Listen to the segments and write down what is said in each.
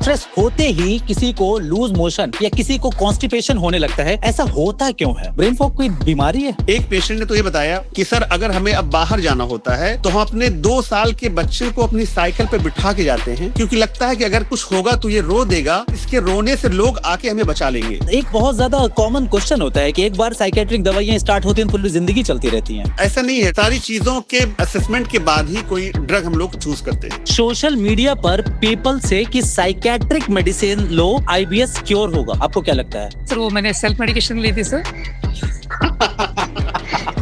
Stress होते ही किसी को लूज मोशन या किसी को कॉन्स्टिपेशन होने लगता है, ऐसा होता क्यों है? ब्रेन फॉग कोई बीमारी है? एक पेशेंट ने तो ये बताया कि सर अगर हमें अब बाहर जाना होता है तो हम अपने 2 साल के बच्चे को अपनी साइकिल पे बिठा के जाते हैं, क्योंकि लगता है कि अगर कुछ होगा तो ये रो देगा, इसके रोने से लोग आके हमें बचा लेंगे। एक बहुत ज्यादा कॉमन क्वेश्चन होता है कि एक बार साइकेट्रिक दवाइयां स्टार्ट होती हैं पूरी जिंदगी चलती रहती हैं। ऐसा नहीं है, सारी चीजों के असेसमेंट के बाद ही कोई ड्रग हम लोग चूज करते हैं। सोशल मीडिया पर पीपल से कि साइकेट्रिक मेडिसिन लो आईबीएस क्योर होगा, आपको क्या लगता है? सर वो मैंने सेल्फ मेडिकेशन ली थी सर।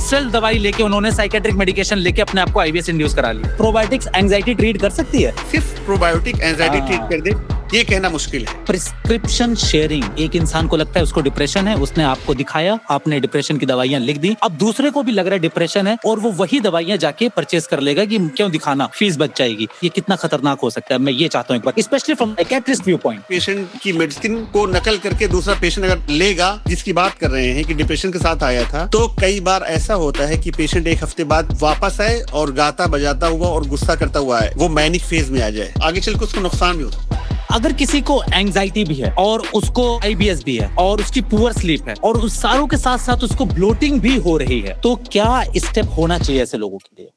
सेल्फ दवाई लेके उन्होंने साइकेट्रिक मेडिकेशन लेके अपने आप को आईबीएस इंड्यूस करा लिया। प्रोबायोटिक्स एंजाइटी ट्रीट कर सकती है? सिर्फ प्रोबायोटिक एंजाइटी ट्रीट कर दे ये कहना मुश्किल है। प्रिस्क्रिप्शन शेयरिंग, एक इंसान को लगता है उसको डिप्रेशन है, उसने आपको दिखाया, आपने डिप्रेशन की दवाइयां लिख दी, अब दूसरे को भी लग रहा है डिप्रेशन है और वो वही दवाइयां जाके परचेज कर लेगा कि क्यों दिखाना, फीस बच जाएगी। ये कितना खतरनाक हो सकता है, मैं ये चाहता हूँ एक बार, specially from psychiatrist view point. Patient की मेडिसिन को नकल करके दूसरा पेशेंट अगर लेगा, जिसकी बात कर रहे हैं कि डिप्रेशन के साथ आया था, तो कई बार ऐसा होता है कि पेशेंट एक हफ्ते बाद वापस आए और गाता बजाता हुआ और गुस्सा करता हुआ आए, वो मैनिक फेज में आ जाए, आगे चलकर उसको नुकसान भी होता है। अगर किसी को एंजाइटी भी है और उसको आईबीएस भी है और उसकी पुअर स्लीप है और उस सारों के साथ साथ उसको ब्लोटिंग भी हो रही है, तो क्या स्टेप होना चाहिए ऐसे लोगों के लिए?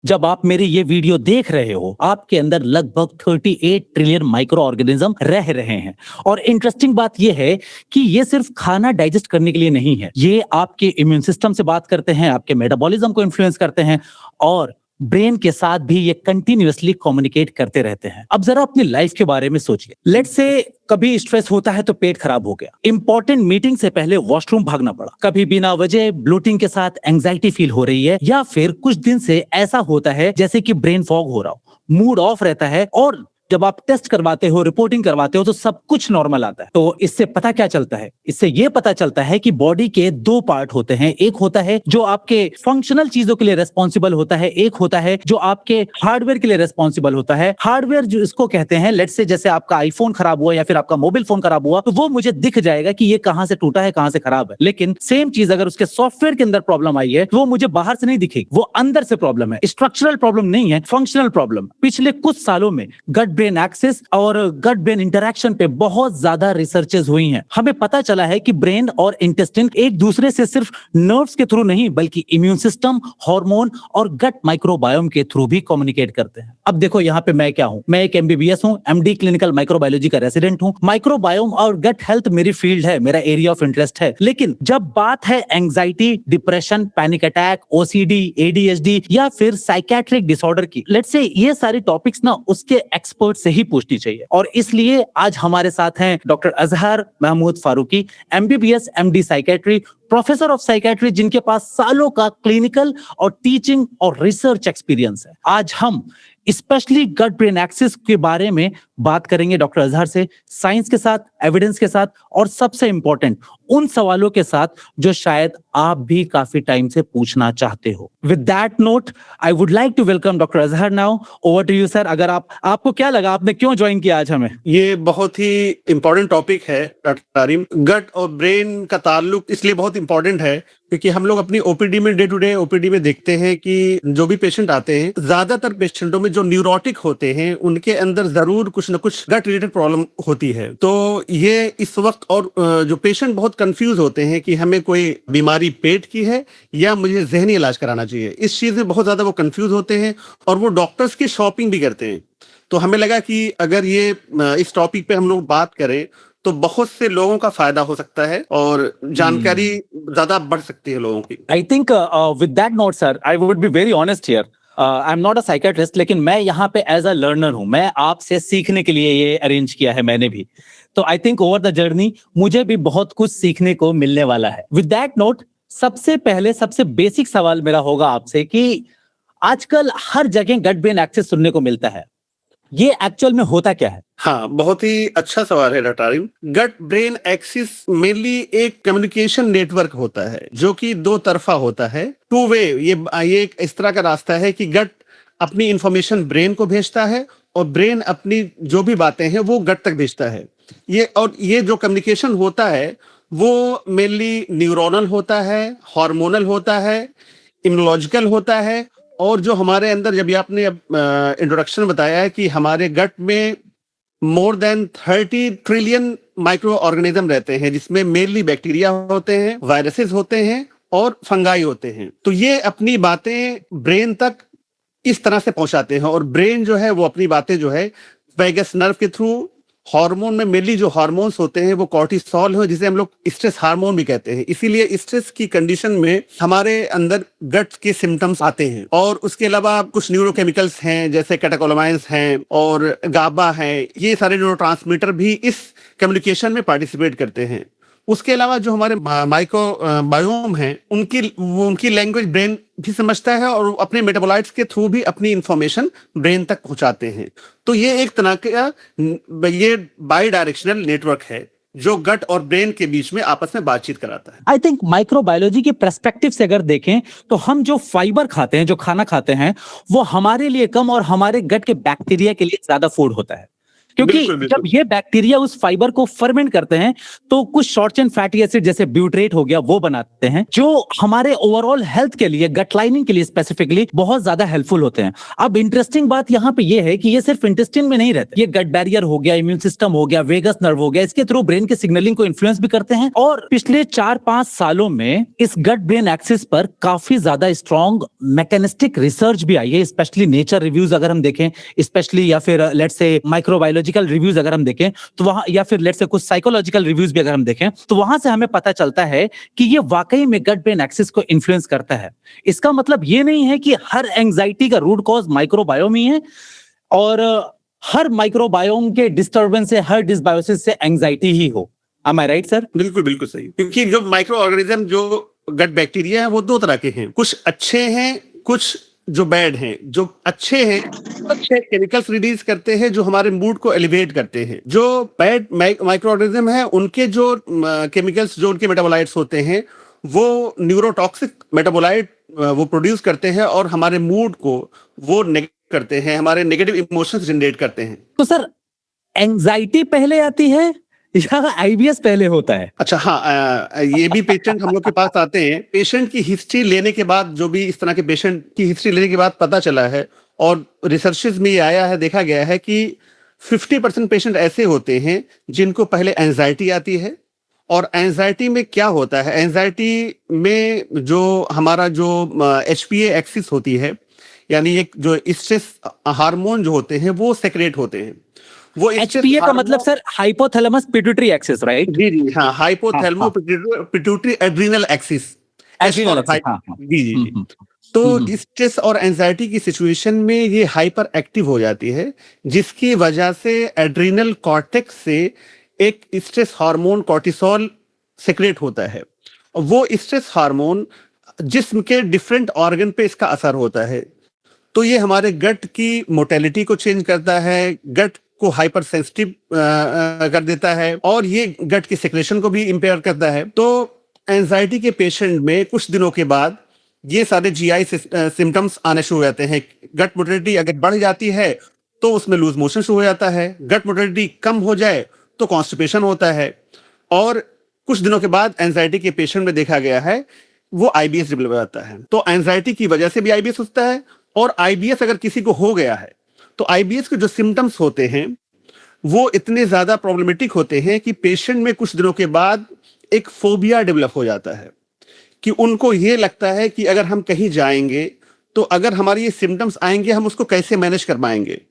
जब आप मेरी ये वीडियो देख रहे हो, आपके अंदर लगभग 38 ट्रिलियन माइक्रो ऑर्गेनिज्म रह रहे हैं और इंटरेस्टिंग बात ये है कि ये सिर्फ खाना डाइजेस्ट करने के लिए नहीं है, ये आपके इम्यून सिस्टम से बात करते हैं, आपके मेटाबॉलिज्म को इन्फ्लुएंस करते हैं और ब्रेन के साथ भी ये कंटिन्यूअसली कम्युनिकेट करते रहते हैं। अब जरा अपनी लाइफ के बारे में सोचिए। लेट्स से कभी स्ट्रेस होता है तो पेट खराब हो गया, इंपॉर्टेंट मीटिंग से पहले वॉशरूम भागना पड़ा, कभी बिना वजह ब्लोटिंग के साथ एंजाइटी फील हो रही है, या फिर कुछ दिन से ऐसा होता है जैसे कि ब्रेन फॉग हो रहा हो, मूड ऑफ रहता है और जब आप टेस्ट करवाते हो, रिपोर्टिंग करवाते हो तो सब कुछ नॉर्मल आता है। तो इससे पता क्या चलता है? इससे ये पता चलता है कि बॉडी के 2 पार्ट होते हैं, एक होता है जो आपके फंक्शनल चीजों के लिए रेस्पॉन्सिबल होता है, एक होता है जो आपके हार्डवेयर के लिए रेस्पॉन्सिबल होता है। हार्डवेयर जो इसको कहते हैं, लेट्स से जैसे आपका आईफोन खराब हुआ या फिर आपका मोबाइल फोन खराब हुआ तो वो मुझे दिख जाएगा कि ये कहां से टूटा है, कहां से खराब है। लेकिन सेम चीज अगर उसके सॉफ्टवेयर के अंदर प्रॉब्लम आई है तो वो मुझे बाहर से नहीं दिखेगी, वो अंदर से प्रॉब्लम है, स्ट्रक्चरल प्रॉब्लम नहीं है, फंक्शनल प्रॉब्लम। पिछले कुछ सालों में गट ब्रेन एक्सिस और गट ब्रेन इंटरैक्शन पे बहुत ज्यादा रिसर्चेस हुई हैं। हमें पता चला है कि ब्रेन और इंटेस्टाइन एक दूसरे से सिर्फ नर्व्स के थ्रू नहीं बल्कि इम्यून सिस्टम, हार्मोन और गट माइक्रोबायोम के थ्रू भी कम्युनिकेट करते हैं। अब देखो यहाँ पे मैं क्या हूँ, मैं एक एमबीबीएस हूँ, एमडी क्लिनिकल माइक्रोबायोलॉजी का रेसिडेंट हूँ। माइक्रोबायोम और गट हेल्थ मेरी फील्ड है, मेरा एरिया ऑफ इंटरेस्ट है। लेकिन जब बात है anxiety, depression, panic attack, OCD, ADHD या फिर साइकियाट्रिक डिसऑर्डर की, लेट्स से ये सारी टॉपिक्स ना उसके एक्सपर्ट से ही पूछनी चाहिए। और इसलिए आज हमारे साथ हैं doctor Azhar Mahmood Farooqui, MBBS MD psychiatry, professor of psychiatry, जिनके पास सालों का क्लिनिकल और टीचिंग और रिसर्च एक्सपीरियंस है। आज हम स्पेशली गट ब्रेन एक्सिस के बारे में बात करेंगे डॉक्टर अजहर से, साइंस के साथ, एविडेंस के साथ और सबसे इंपॉर्टेंट उन सवालों के साथ जो शायद आप भी काफी टाइम से पूछना चाहते हो। With that note I would like to welcome doctor Azhar now. Over to you sir. अगर आपको क्या लगा, आपने क्यों ज्वाइन किया आज हमें? ये बहुत ही इंपॉर्टेंट टॉपिक है डॉक्टर तारिम। गट और ब्रेन का ताल्लुक इसलिए बहुत इंपॉर्टेंट है क्योंकि हम लोग अपनी ओपीडी में, डे टू डे ओपीडी में देखते हैं कि जो भी पेशेंट आते हैं, ज्यादातर पेशेंटों में जो न्यूरोटिक होते हैं उनके अंदर जरूर कुछ न कुछ गट रिलेटेड प्रॉब्लम होती है। तो ये इस वक्त और जो पेशेंट बहुत कंफ्यूज होते हैं कि हमें कोई बीमारी पेट की है या मुझे जहनी इलाज कराना चाहिए, इस चीज में बहुत ज्यादा वो कंफ्यूज होते हैं और वो डॉक्टर्स की शॉपिंग भी करते हैं। तो हमें लगा कि अगर ये इस टॉपिक पे हम लोग बात करें तो बहुत से लोगों का फायदा हो सकता है और जानकारी ज्यादा बढ़ सकती है लोगों की। I think with that note sir, I would be very honest here. I am not a psychiatrist, लेकिन मैं यहाँ पे एज अ लर्नर हूँ, मैं आपसे सीखने के लिए ये अरेंज किया है मैंने भी। तो I think over the journey मुझे भी बहुत कुछ सीखने को मिलने वाला है। विद दैट नोट, सबसे पहले सबसे बेसिक सवाल मेरा होगा आपसे कि आजकल हर जगह गट ब्रेन एक्सिस सुनने को मिलता है, ये एक्चुअल में होता क्या है? हाँ, बहुत ही अच्छा सवाल है doctor Arim. Gut brain axis mainly एक कम्युनिकेशन नेटवर्क होता है जो कि 2 तरफा होता है, 2 वे। ये एक इस तरह का रास्ता है कि गट अपनी इंफॉर्मेशन ब्रेन को भेजता है और ब्रेन अपनी जो भी बातें हैं वो गट तक भेजता है। ये जो कम्युनिकेशन होता है वो मेनली न्यूरोनल होता है, हार्मोनल होता है, इम्यूनोलॉजिकल होता है और जो हमारे अंदर, जब ये आपने इंट्रोडक्शन बताया है कि हमारे गट में more than 30 trillion micro organism रहते हैं, जिसमें मेनली बैक्टीरिया होते हैं, वायरसेस होते हैं और फंगाई होते हैं। तो ये अपनी बातें ब्रेन तक इस तरह से पहुंचाते हैं, और ब्रेन जो है वो अपनी बातें जो है वैगस नर्व के थ्रू, हार्मोन में मेनली जो हार्मोन्स होते हैं वो कॉर्टिसोल है, जिसे हम लोग स्ट्रेस हार्मोन भी कहते हैं। इसीलिए स्ट्रेस की कंडीशन में हमारे अंदर गट के सिम्टम्स आते हैं। और उसके अलावा कुछ न्यूरोकेमिकल्स हैं, जैसे कैटेकोलामाइन्स हैं और गाबा है, ये सारे न्यूरोट्रांसमीटर भी इस कम्युनिकेशन में पार्टिसिपेट करते हैं। उसके अलावा जो हमारे माइक्रो बायोम हैं, उनकी लैंग्वेज ब्रेन भी समझता है, और अपने मेटाबोलाइट्स के थ्रू भी अपनी इंफॉर्मेशन ब्रेन तक पहुंचाते हैं। तो ये एक तरह का ये बाई डायरेक्शनल नेटवर्क है जो गट और ब्रेन के बीच में आपस में बातचीत कराता है। आई थिंक माइक्रोबायोलॉजी के पर्सपेक्टिव से अगर देखें तो हम जो फाइबर खाते हैं, जो खाना खाते हैं, वो हमारे लिए कम और हमारे गट के बैक्टीरिया के लिए ज्यादा फूड होता है। क्योंकि बिल्कुल। जब ये बैक्टीरिया उस फाइबर को फर्मेंट करते हैं तो कुछ शॉर्ट चेन फैटी एसिड जैसे ब्यूटरेट हो गया वो बनाते हैं, जो हमारे ओवरऑल हेल्थ के लिए, गट लाइनिंग के लिए स्पेसिफिकली बहुत ज्यादा हेल्पफुल होते हैं। अब इंटरेस्टिंग बात यहाँ पे ये है कि ये सिर्फ इंटेस्टाइन में नहीं रहते, ये गट बैरियर हो गया, इम्यून सिस्टम हो गया, वेगस नर्व हो गया, इसके थ्रू ब्रेन के सिग्नलिंग को इन्फ्लुएंस भी करते हैं। और पिछले 4-5 सालों में इस गट ब्रेन एक्सिस पर काफी ज्यादा स्ट्रॉन्ग मैकेनिस्टिक रिसर्च भी आई है, स्पेशली नेचर रिव्यूज अगर हम देखें, स्पेशली या फिर लेट्स से माइक्रोबायोलॉजिकल रिव्यूज अगर हम देखें तो वहां, या फिर लेट्स से कुछ साइकोलॉजिकल रिव्यूज भी अगर हम देखें तो वहां से हमें पता चलता है कि ये वाकई में गट ब्रेन एक्सिस को इन्फ्लुएंस करता है। इसका मतलब ये नहीं है कि हर एंजाइटी का रूट कॉज माइक्रोबायोम ही है, और हर माइक्रोबायोम के डिस्टर्बेंस से, हर डिसबायोसिस से एंजाइटी ही हो। Am I right, sir? बिल्कुल सही। क्योंकि जो माइक्रो ऑर्गेनिज्म, जो गट बैक्टीरिया है, वो दो तरह के हैं, कुछ अच्छे हैं, कुछ जो बैड हैं। जो अच्छे हैं, अच्छे केमिकल्स रिलीज करते हैं जो हमारे मूड को एलिवेट करते हैं। जो बैड माइक्रो ऑर्गेनिज्म है, उनके जो केमिकल्स, जो उनके मेटाबोलाइट्स होते हैं, वो न्यूरोटॉक्सिक मेटाबोलाइट वो प्रोड्यूस करते हैं और हमारे मूड को वो नेगेटिव करते हैं, हमारे नेगेटिव इमोशंस जनरेट करते हैं। तो सर, एंजाइटी पहले आती है या आईबीएस पहले होता है? अच्छा, हाँ, ये भी पेशेंट हम लोग के पास आते हैं। पेशेंट की हिस्ट्री लेने के बाद, जो भी इस तरह के पेशेंट की हिस्ट्री लेने के बाद पता चला है, और रिसर्चेस में ये आया है, देखा गया है कि 50% पेशेंट ऐसे होते हैं जिनको पहले एंजाइटी आती है। और एंजाइटी में क्या होता है, एंजाइटी में जो हमारा जो HPA एक्सिस होती है, यानी एक जो स्ट्रेस हार्मोन जो होते हैं वो सेक्रेट होते हैं। वो HPA का मतलब sir hypothalamus pituitary axis, right? जी, हाँ, hypothalamo pituitary adrenal axis, adrenal axis, हाँ। जी। तो स्ट्रेस और एंजाइटी की सिचुएशन में ये हाइपर एक्टिव हो जाती है, जिसकी वजह से एड्रिनल कॉर्टेक्स से एक स्ट्रेस हार्मोन कॉर्टिसोल सेक्रेट होता है। वो स्ट्रेस हार्मोन जिस्म के डिफरेंट ऑर्गन पे इसका असर होता है। तो ये हमारे गट की मोटेलिटी को चेंज करता है, गट को हाइपर सेंसिटिव कर देता है, और ये गट की सेक्रेशन को भी इम्पेयर करता है। तो एंजाइटी के पेशेंट में कुछ दिनों के बाद ये सारे GI सिम्टम्स आने शुरू हो जाते हैं। गट मोटिलिटी अगर बढ़ जाती है तो उसमें लूज मोशन शुरू हो जाता है, गट मोटिलिटी कम हो जाए तो कॉन्स्टिपेशन होता है, और कुछ दिनों के बाद एंजाइटी के पेशेंट में देखा गया है वो IBS डेवलप हो जाता है। तो एंजाइटी की वजह से भी IBS होता है, और IBS अगर किसी को हो गया है तो IBS के जो सिम्टम्स होते हैं वो इतने ज्यादा प्रॉब्लमेटिक होते हैं कि पेशेंट में कुछ दिनों के बाद एक फोबिया डेवलप हो जाता है, कि उनको ये लगता है कि अगर हम कहीं जाएंगे तो अगर हमारे ये सिम्टम्स आएंगे, हम उसको कैसे मैनेज कर पाएंगे।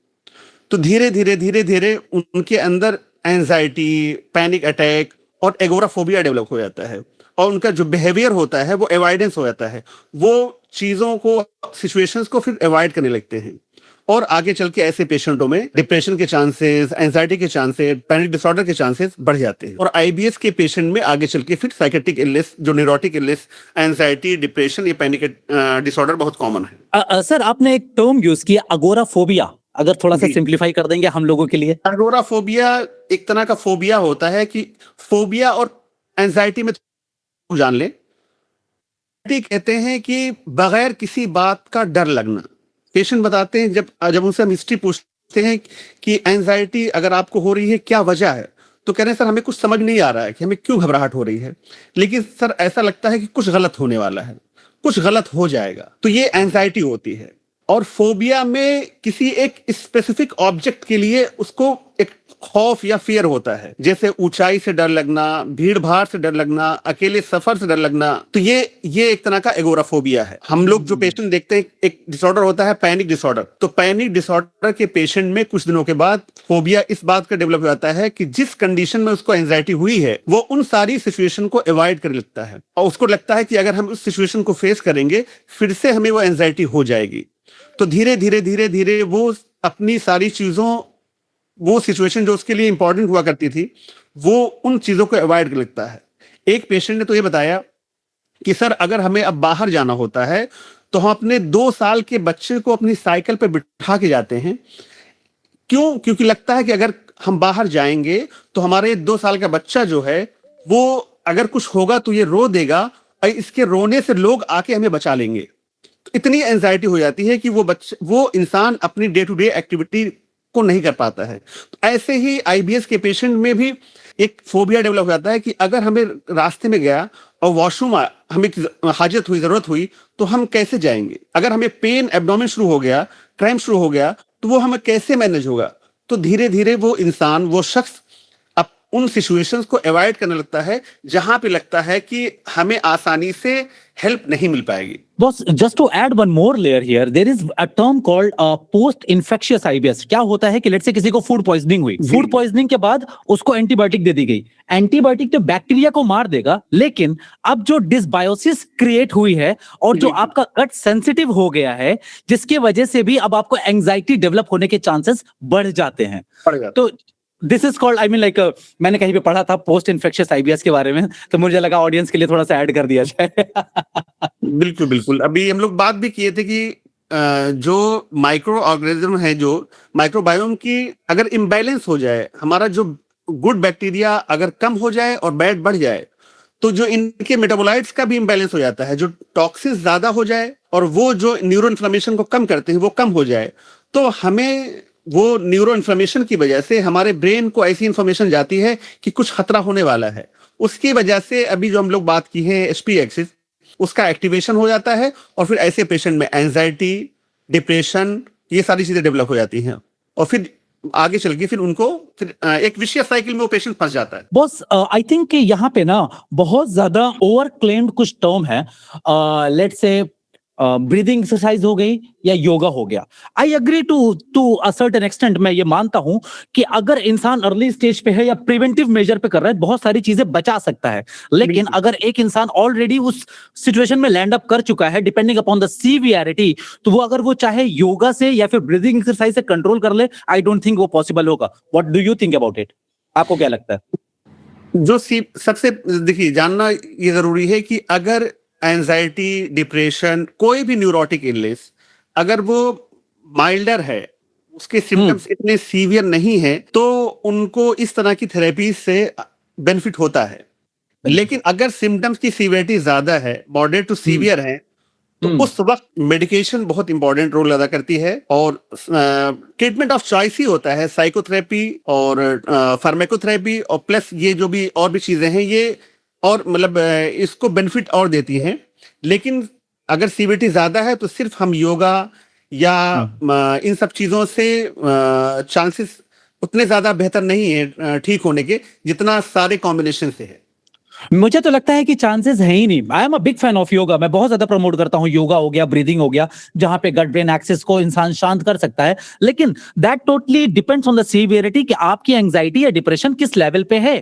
तो धीरे धीरे उनके अंदर एंजाइटी, पैनिक अटैक और एगोराफोबिया डेवलप हो जाता है, और उनका जो बिहेवियर होता है वो अवॉइडेंस हो जाता है। वो चीजों को, सिचुएशंस को फिर अवॉइड करने लगते हैं, और आगे चल के ऐसे पेशेंटों में डिप्रेशन के चांसेस, एंजाइटी के चांसेस, पैनिक डिसऑर्डर के चांसेस बढ़ जाते हैं। और IBS के पेशेंट में आगे चल के फिर साइकेट्रिक इलनेस, जो न्यूरोटिक इलनेस, एंजाइटी, डिप्रेशन, ये पैनिक डिसऑर्डर बहुत कॉमन है। सर, आपने एक टर्म यूज किया, अगोराफोबिया, अगर थोड़ा सा सिंप्लीफाई कर देंगे हम लोगों के लिए। अगोराफोबिया एक तरह का फोबिया होता है, कि फोबिया और एंजाइटी में जान ले, कहते हैं कि बगैर किसी बात का डर लगना। पेशेंट बताते हैं, जब उनसे हम हिस्ट्री पूछते हैं कि एंजाइटी अगर आपको हो रही है, क्या वजह है, तो कह रहे हैं सर हमें कुछ समझ नहीं आ रहा है कि हमें क्यों घबराहट हो रही है, लेकिन सर ऐसा लगता है कि कुछ गलत होने वाला है, कुछ गलत हो जाएगा। तो ये एंजाइटी होती है। और फोबिया में किसी एक स्पेसिफिक ऑब्जेक्ट के लिए उसको एक खौफ या फियर होता है, जैसे ऊंचाई से डर लगना, भीड़ भाड़ से डर लगना, अकेले सफर से डर लगना। तो ये एक तरह का एगोराफोबिया है। हम लोग जो पेशेंट देखते हैं, एक डिसऑर्डर होता है पैनिक डिसऑर्डर। तो पैनिक डिसऑर्डर के पेशेंट में कुछ दिनों के बाद फोबिया इस बात का डेवलप हो जाता है कि जिस कंडीशन में उसको एंजाइटी हुई है वो उन सारी सिचुएशन को अवॉइड करने लगता है, और उसको लगता है कि अगर हम उस सिचुएशन को फेस करेंगे फिर से हमें वो एंजाइटी हो जाएगी। तो धीरे धीरे धीरे धीरे वो अपनी सारी चीजों, वो सिचुएशन जो उसके लिए इंपॉर्टेंट हुआ करती थी, वो उन चीजों को अवॉइड कर लगता है। एक पेशेंट ने तो ये बताया कि सर अगर हमें अब बाहर जाना होता है तो हम अपने 2 साल के बच्चे को अपनी साइकिल पे बिठा के जाते हैं। क्यों? क्योंकि लगता है कि अगर हम बाहर जाएंगे तो हमारे 2 साल का बच्चा जो है वो अगर कुछ होगा तो ये रो देगा और इसके रोने से लोग आके हमें बचा लेंगे। तो इतनी एंजाइटी हो जाती है कि वो इंसान अपनी डे टू डे एक्टिविटी को नहीं कर पाता है। तो ऐसे ही आईबीएस के पेशेंट में भी एक फोबिया डेवलप हो जाता है कि अगर हमें रास्ते में गया और वॉशरूम हमें हाजत हुई, जरूरत हुई, तो हम कैसे जाएंगे? अगर हमें पेन एब्डोमेन शुरू हो गया, क्रैम्प शुरू हो गया, तो वो हमें कैसे मैनेज होगा? तो धीरे धीरे वो इंसान, वो शख्स अब उन सिचुएशंस को अवॉइड करने लगता है जहां पे लगता है कि हमें आसानी से हेल्प नहीं मिल पाएगी। Boss, just to add one more layer here, there is a term called post-infectious IBS. क्या होता है कि लेट्स से किसी को फूड पॉइजनिंग हुई, फूड पॉइजनिंग के बाद उसको एंटीबायोटिक दे दी गई। एंटीबायोटिक तो बैक्टीरिया को मार देगा, लेकिन अब जो डिसबायोसिस क्रिएट हुई है और जो आपका गट सेंसिटिव हो गया है, जिसकी वजह से भी अब आपको एंजाइटी डेवलप होने के चांसेस बढ़ जाते हैं। तो this is called, I mean like, मैंने कहीं पे पढ़ा था पोस्ट इन्फेक्शियस आईबीएस के बारे में, तो मुझे लगा ऑडियंस के लिए थोड़ा सा ऐड कर दिया जाए। बिल्कुल बिल्कुल। अभी हम लोग बात भी किए थे कि जो माइक्रो ऑर्गेनिज्म है, जो माइक्रोबायोम की अगर इम्बैलेंस हो जाए, हमारा जो गुड बैक्टीरिया अगर कम हो जाए और बैड बढ़ जाए, तो जो इनके मेटाबोलाइट्स का भी इम्बैलेंस हो जाता है। जो टॉक्सिन्स ज्यादा हो जाए और वो जो न्यूरो इन्फ्लेमेशन को कम करते हैं वो कम हो जाए, तो हमें वो न्यूरो इन्फ्लेमेशन की वजह से हमारे ब्रेन को ऐसी इन्फॉर्मेशन जाती है कि कुछ खतरा होने वाला है। उसकी वजह से अभी जो हम लोग बात की है एचपी एक्सिस, उसका एक्टिवेशन हो जाता है और फिर ऐसे पेशेंट में एंजाइटी, डिप्रेशन, ये सारी चीजें डेवलप हो जाती हैं और फिर आगे चल के फिर उनको फिर एक विशियस साइकिल में वो पेशेंट फंस जाता है। बॉस, आई थिंक कि यहाँ पे ना बहुत ज्यादा ओवर क्लेम्ड कुछ टर्म है। लेट्स से ब्रीदिंग एक्सरसाइज हो गई या योगा हो गया। I agree to a certain extent. मैं ये मानता हूं कि अगर इंसान अर्ली स्टेज पे है या प्रिवेंटिव मेजर पे कर रहा है, बहुत सारी चीजें बचा सकता है। लेकिन अगर एक इंसान ऑलरेडी उस सिचुएशन में लैंड अप कर चुका है, डिपेंडिंग अपॉन द सीवियरिटी, तो वो अगर वो चाहे योगा से या फिर ब्रीदिंग एक्सरसाइज से कंट्रोल कर ले, आई डोंट थिंक वो पॉसिबल होगा। What do you think about it? आपको क्या लगता है? जो सबसे देखिए जानना ये जरूरी है कि अगर एंजाइटी, डिप्रेशन, कोई भी न्यूरोटिक इलनेस अगर वो माइल्डर है, उसके सिम्टम्स इतने सीवियर नहीं है, तो उनको इस तरह की थेरेपी से बेनिफिट होता है। लेकिन अगर सिम्टम्स की सीवियरिटी ज्यादा है, मॉडरेट टू सीवियर है, तो उस वक्त मेडिकेशन बहुत इंपॉर्टेंट रोल अदा करती है और ट्रीटमेंट ऑफ चॉइस ही होता है, साइकोथेरेपी और फार्माकोथेरेपी और प्लस ये जो भी और भी चीजें हैं, ये और मतलब इसको बेनिफिट और देती हैं। लेकिन अगर सीवियरिटी ज्यादा है तो सिर्फ हम योगा या इन सब चीजों से चांसेस उतने ज्यादा बेहतर नहीं है ठीक होने के, जितना सारे कॉम्बिनेशन से है। मुझे तो लगता है कि चांसेस है ही नहीं। I am a big fan of yoga. मैं बहुत ज्यादा प्रमोट करता हूं योगा हो गया, ब्रीदिंग हो गया, जहां पे गट ब्रेन एक्सिस को इंसान शांत कर सकता है। लेकिन that totally depends on the severity कि आपकी एंजाइटी या डिप्रेशन किस लेवल पे है।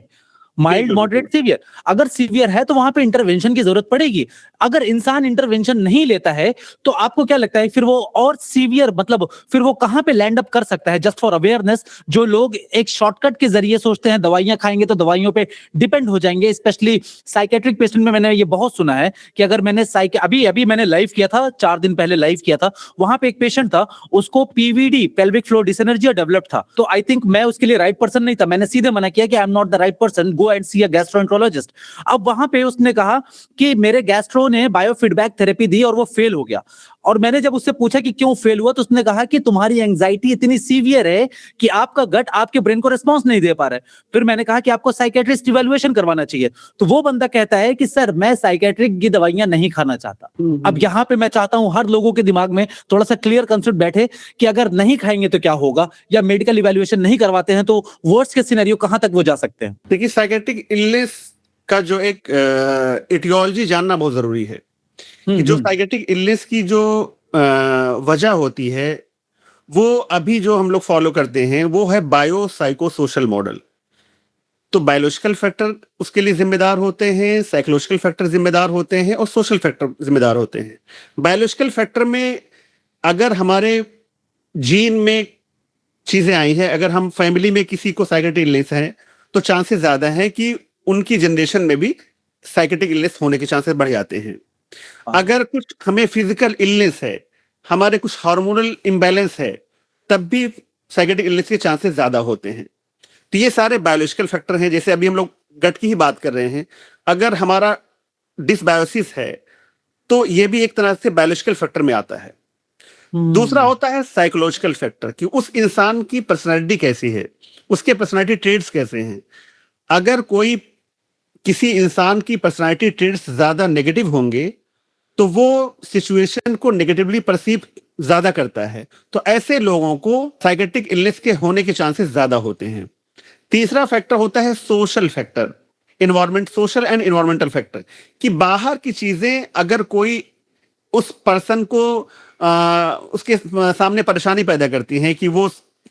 Mild, moderate, severe. अगर सीवियर है तो वहां पे इंटरवेंशन की जरूरत पड़ेगी। अगर इंसान इंटरवेंशन नहीं लेता है तो आपको क्या लगता है फिर वो और सीवियर, मतलब फिर वो कहां पे लैंड अप कर सकता है? जस्ट फॉर अवेयरनेस, जो लोग एक शॉर्टकट के जरिए सोचते हैं दवाइयां खाएंगे तो दवाइयों पे डिपेंड हो जाएंगे, स्पेशली साइकेट्रिक पेशेंट में मैंने ये बहुत सुना है कि अगर मैंने अभी मैंने लाइव किया था, 4 दिन पहले लाइव किया था, वहां पे एक पेशेंट था, उसको पीवीडी, पेल्विक फ्लोर डिसएनर्जिया डेवलप था। तो आई थिंक मैं उसके लिए राइट पर्सन नहीं था। मैंने सीधे मना किया कि I am not the right person, go and see a gastroenterologist. अब वहां पे उसने कहा कि मेरे गैस्ट्रो ने बायोफीडबैक थेरेपी दी और वो फेल हो गया। और मैंने जब उससे पूछा कि क्यों फेल हुआ, तो उसने कहा कि तुम्हारी एंजाइटी इतनी सीवियर है कि आपका गट आपके ब्रेन को रिस्पॉन्स नहीं दे पा रहा है। फिर मैंने कहा कि आपको साइकेट्रिस्ट इवैल्यूएशन करवाना चाहिए। तो वो बंदा कहता है कि सर मैं साइकेट्रिक की दवाइयां नहीं खाना चाहता। अब यहाँ पे मैं चाहता हूं हर लोगों के दिमाग में थोड़ा सा क्लियर कंसेप्ट बैठे कि अगर नहीं खाएंगे तो क्या होगा, या मेडिकल इवैल्यूएशन नहीं करवाते हैं तो वर्स्ट के सिनेरियो कहां तक वो जा सकते हैं। देखिए, साइकेट्रिक इलनेस का जो एक एटियोलॉजी जानना बहुत जरूरी है कि जो साइकेट्रिक इलनेस की जो वजह होती है, वो अभी जो हम लोग फॉलो करते हैं वो है बायो साइको सोशल मॉडल। तो बायोलॉजिकल फैक्टर उसके लिए जिम्मेदार होते हैं, साइकोलॉजिकल फैक्टर जिम्मेदार होते हैं और सोशल फैक्टर जिम्मेदार होते हैं। बायोलॉजिकल फैक्टर में अगर हमारे जीन में चीजें आई हैं, अगर हम फैमिली में किसी को साइकेट्रिक इलनेस है तो चांसेस ज्यादा है कि उनकी जनरेशन में भी साइकेट्रिक इलनेस होने के चांसेस बढ़ जाते हैं। अगर कुछ हमें फिजिकल इलनेस है, हमारे कुछ हार्मोनल इम्बैलेंस है, तब भी साइकेट्रिक इलनेस के चांसेस ज्यादा होते हैं। तो ये सारे बायोलॉजिकल फैक्टर हैं। जैसे अभी हम लोग गट की ही बात कर रहे हैं, अगर हमारा डिसबायोसिस है तो ये भी एक तरह से बायोलॉजिकल फैक्टर में आता है। दूसरा होता है साइकोलॉजिकल फैक्टर कि उस इंसान की पर्सनालिटी कैसी है, उसके पर्सनालिटी ट्रेड्स कैसे हैं। अगर कोई किसी इंसान की पर्सनालिटी ट्रेड्स ज्यादा नेगेटिव होंगे तो वो सिचुएशन को नेगेटिवली परसीव ज्यादा करता है, तो ऐसे लोगों को साइकेट्रिक इलनेस के होने के चांसेस ज्यादा होते हैं। तीसरा फैक्टर होता है social factor, environment, social and environmental factor, कि बाहर की चीजें अगर कोई उस पर्सन को उसके सामने परेशानी पैदा करती हैं कि वो